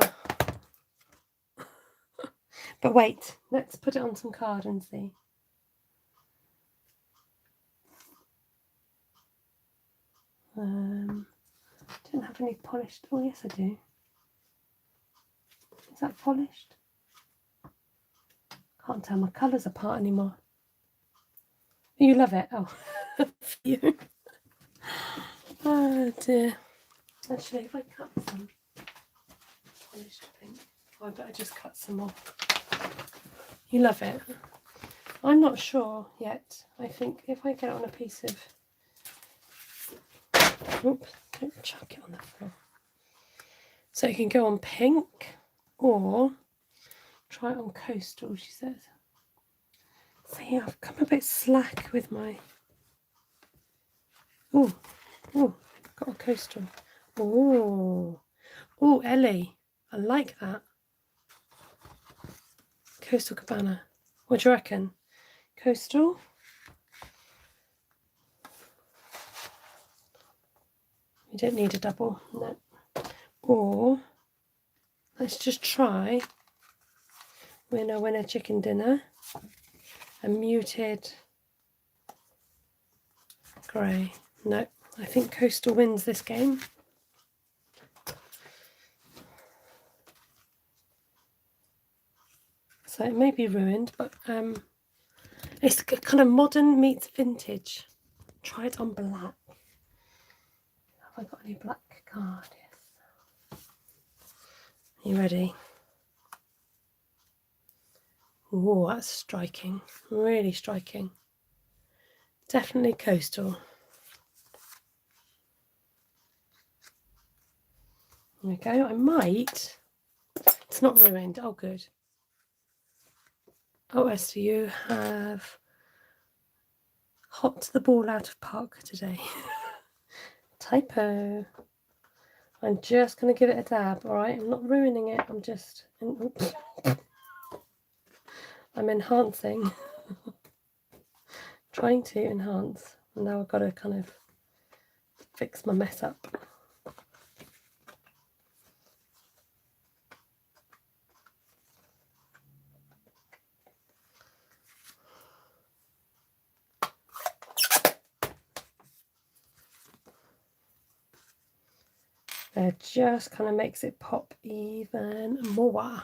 But wait, let's put it on some card and see. Don't have any polished. Oh yes, I do. Is that polished? Can't tell my colours apart anymore. You love it. Oh, you. Oh dear. Actually, if I cut some polished pink, I better just cut some off. You love it. I'm not sure yet. I think if I get it on a piece of, oops, don't chuck it on the floor. So it can go on pink or try it on coastal, she says. So yeah, I've come a bit slack with my, oh, got a coastal. Oh, Ellie, I like that. Coastal Cabana. What do you reckon? Coastal? You don't need a double, no. Or let's just try winner chicken dinner. A muted grey. No, I think coastal wins this game. So it may be ruined, but it's kind of modern meets vintage. Try it on black. Have I got any black card? Yes. You ready? Oh, that's striking. Really striking. Definitely coastal. There we go. I might. It's not ruined. Oh, good. Oh, Esther, you have hopped the ball out of park today. Typo. I'm just going to give it a dab, all right? I'm not ruining it. I'm just... Oops. I'm enhancing. Trying to enhance. And now I've got to kind of fix my mess up. It just kind of makes it pop even more. I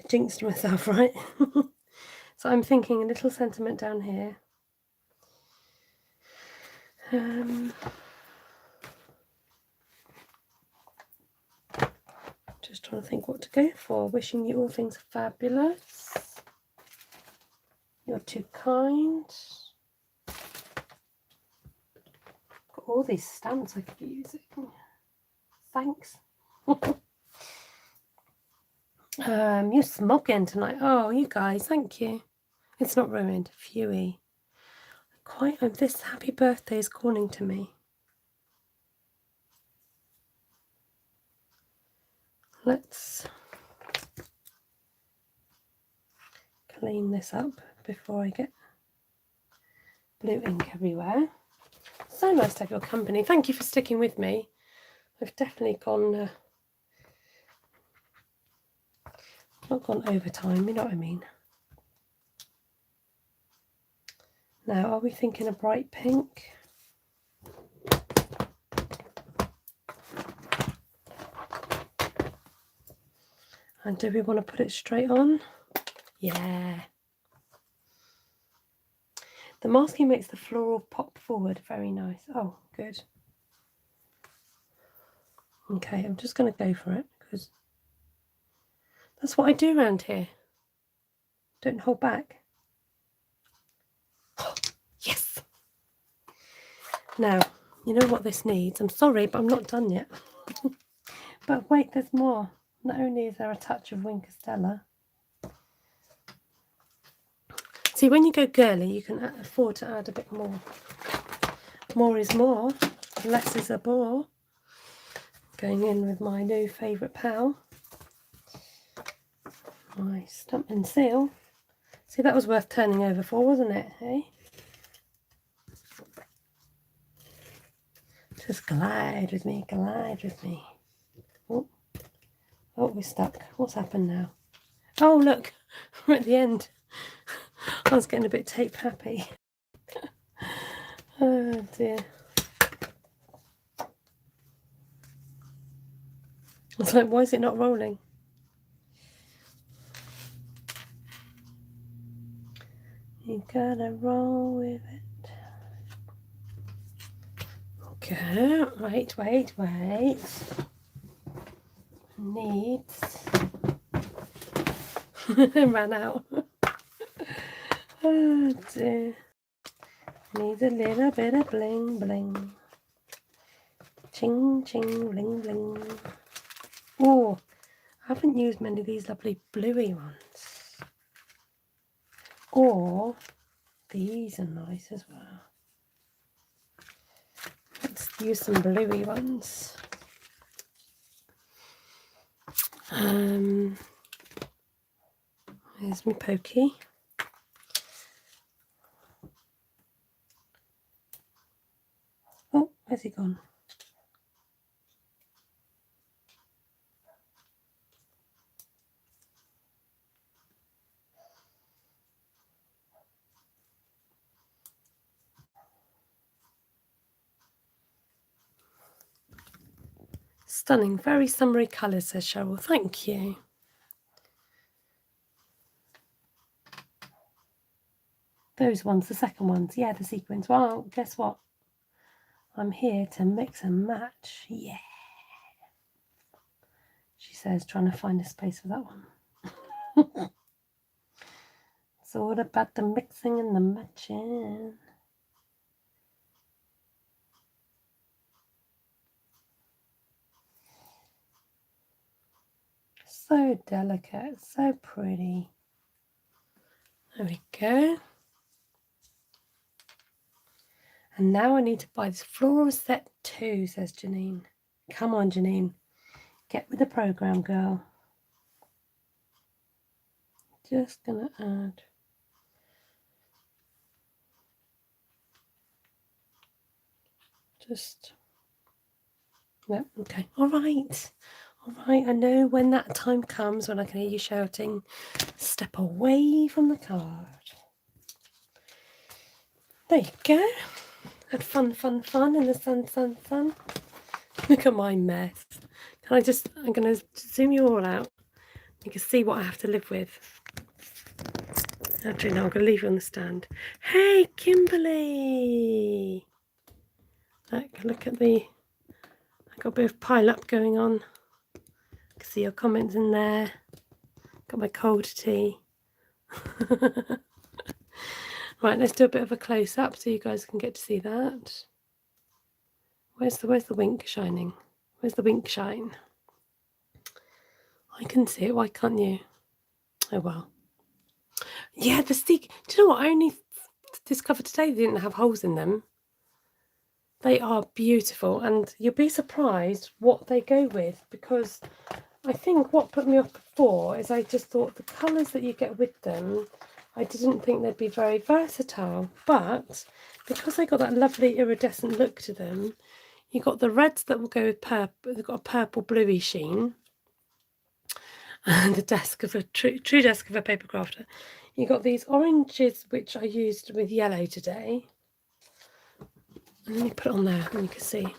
jinxed myself, right? So I'm thinking a little sentiment down here. Just trying to think what to go for. Wishing you all things fabulous. You're too kind. Got all these stamps I could be using. Thanks. You're smoking tonight. Oh, you guys, thank you. It's not ruined. Phewy. This happy birthday is calling to me. Let's clean this up before I get blue ink everywhere. So nice to have your company. Thank you for sticking with me. I've definitely gone, not gone overtime, you know what I mean. Now, are we thinking a bright pink? And do we want to put it straight on? Yeah. The masking makes the floral pop forward. Very nice. Oh, good. Okay, I'm just going to go for it because that's what I do around here. Don't hold back. Oh, yes. Now, you know what this needs? I'm sorry, but I'm not done yet. But wait, there's more. Not only is there a touch of Winkestella. See, when you go girly, you can afford to add a bit more. More is more, less is a bore. Going in with my new favourite pal, my Stampin' Seal. See, that was worth turning over for, wasn't it? Hey? Just glide with me, glide with me. Oh, we're stuck. What's happened now? Oh, look, we're at the end. I was getting a bit tape happy. Oh dear. I was like, why is it not rolling? You gotta roll with it. Okay, wait. Needs. Ran out. Oh dear. Needs a little bit of bling bling. Ching ching bling bling. Oh, I haven't used many of these lovely bluey ones. Or these are nice as well. Let's use some bluey ones. Here's my pokey. Oh, where's he gone? Stunning, very summery colours, says Cheryl. Thank you. Those ones, the second ones, yeah, the sequins. Well, guess what? I'm here to mix and match. Yeah. She says, trying to find a space for that one. It's all about the mixing and the matching. So delicate, so pretty. There we go. And now I need to buy this floral set 2, says Janine. Come on, Janine. Get with the program, girl. Just going to add. No, okay. All right. I know when that time comes when I can hear you shouting, step away from the card. There you go. Had fun in the sun. Look at my mess. I'm going to zoom you all out. You can see what I have to live with. Actually, no, I'm going to leave you on the stand. Hey, Kimberly! Look at I got a bit of pile up going on. You can see your comments in there. Got my cold tea. Right, let's do a bit of a close-up so you guys can get to see that. Where's the wink shining? Where's the wink shine? I can see it, why can't you? Oh well. Yeah, the stick. Do you know what? I only discovered today they didn't have holes in them. They are beautiful, and you'll be surprised what they go with, because I think what put me off before is I just thought the colours that you get with them, I didn't think they'd be very versatile, but because they got that lovely iridescent look to them, you got the reds that will go with purple. They've got a purple bluey sheen, and the desk of a true desk of a paper crafter. You got these oranges which I used with yellow today. And let me put it on there and you can see.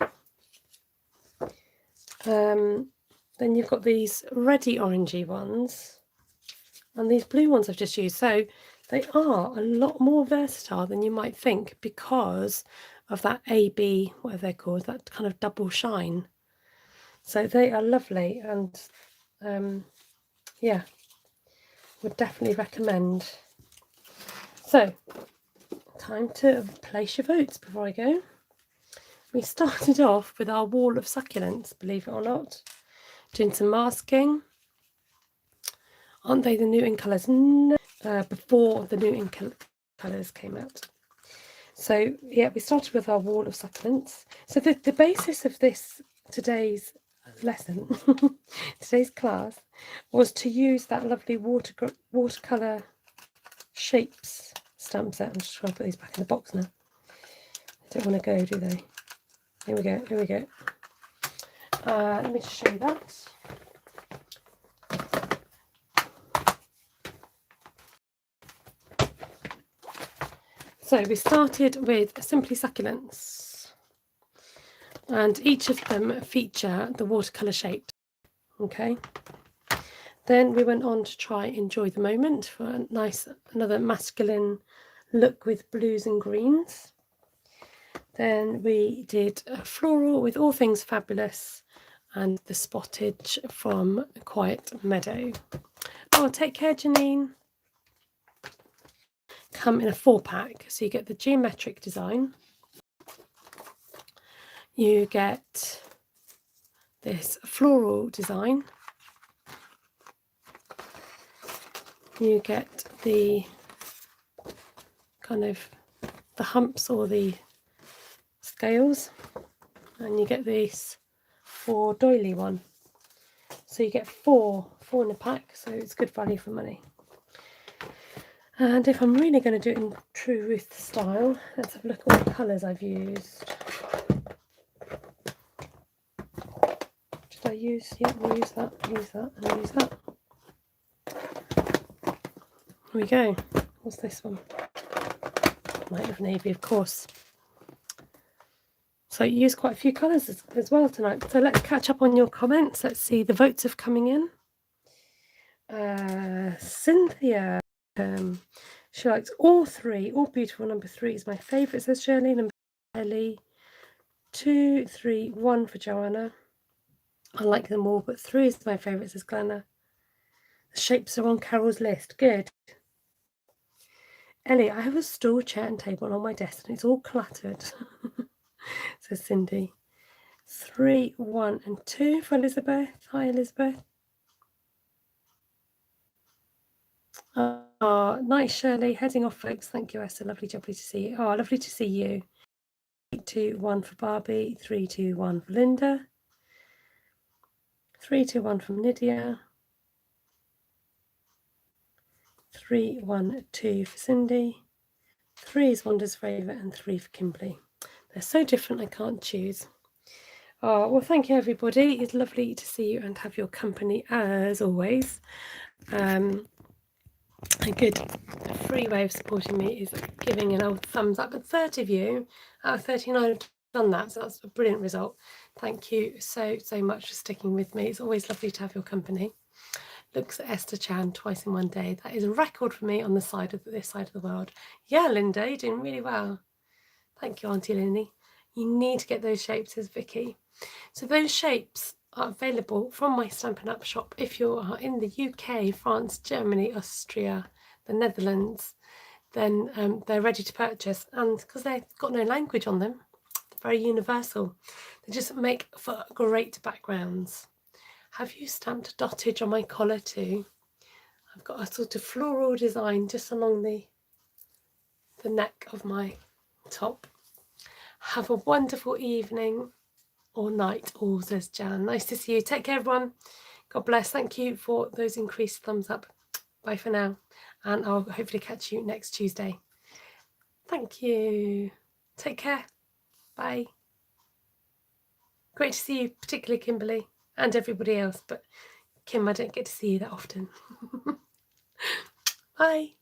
Then you've got these reddy orangey ones, and these blue ones I've just used. So they are a lot more versatile than you might think because of that AB, whatever they're called, that kind of double shine. So they are lovely, and yeah, would definitely recommend. So, time to place your votes before I go. We started off with our wall of succulents, believe it or not, doing some masking. Aren't they the new in colours? No, before the new in colours came out. So yeah, we started with our wall of succulents. So the basis of this today's lesson, today's class, was to use that lovely watercolour shapes stamp set. I'm just trying to put these back in the box now. They don't want to go, do they? Here we go, here we go. Let me just show you that. So we started with Simply Succulents, and each of them feature the watercolour shapes. Okay. Then we went on to try Enjoy the Moment for a nice, another masculine look with blues and greens. Then we did a floral with All Things Fabulous and the spottage from Quiet Meadow. Oh, take care, Janine. Come in a 4-pack, so you get the geometric design, you get this floral design, you get the kind of the humps or the scales, and you get this 4 doily one. So you get four in a pack, so it's good value for money. And if I'm really going to do it in true Ruth style, let's have a look at what colours I've used. Did I use? Yeah, we'll use that, and use that. Here we go. What's this one? Light of navy, of course. So you used quite a few colours as well tonight. So let's catch up on your comments. Let's see, the votes have coming in. Cynthia. She likes all 3, all beautiful. Number 3 is my favourite, says Shirley. Number Ellie. 2, 3, 1 for Joanna. I like them all, but 3 is my favourite, says Glenna. The shapes are on Carol's list. Good. Ellie, I have a stool, chair and table on my desk and it's all cluttered, says Cindy. 3, 1 and 2 for Elizabeth. Hi, Elizabeth. Oh, nice, Shirley. Heading off, folks. Thank you, Esther. Lovely to see you. Oh, lovely to see you. 3, 2, 1 for Barbie. 3, 2, 1 for Linda. 3, 2, 1 from Lydia. 3, 1, 2 for Cindy. 3 is Wanda's favourite and 3 for Kimberly. They're so different I can't choose. Oh, well, thank you, everybody. It's lovely to see you and have your company as always. A good free way of supporting me is giving an old thumbs up. And 30 of you out of 39 have done that, so that's a brilliant result. Thank you so much for sticking with me. It's always lovely to have your company. Looks at Esther Chan twice in one day. That is a record for me on this side of the world. Yeah, Linda, you're doing really well. Thank you, Auntie Lindy. You need to get those shapes, says Vicky. So those shapes are available from my Stampin' Up shop if you are in the UK, France, Germany, Austria, the Netherlands. Then they're ready to purchase, and because they've got no language on them, they're very universal. They just make for great backgrounds. Have you stamped dottage on my collar too? I've got a sort of floral design just along the neck of my top. Have a wonderful evening or night, all, says Jan. Nice to see you. Take care, everyone. God bless. Thank you for those increased thumbs up. Bye for now, and I'll hopefully catch you next Tuesday. Thank you. Take care. Bye. Great to see you, particularly Kimberly and everybody else, but Kim, I don't get to see you that often. Bye.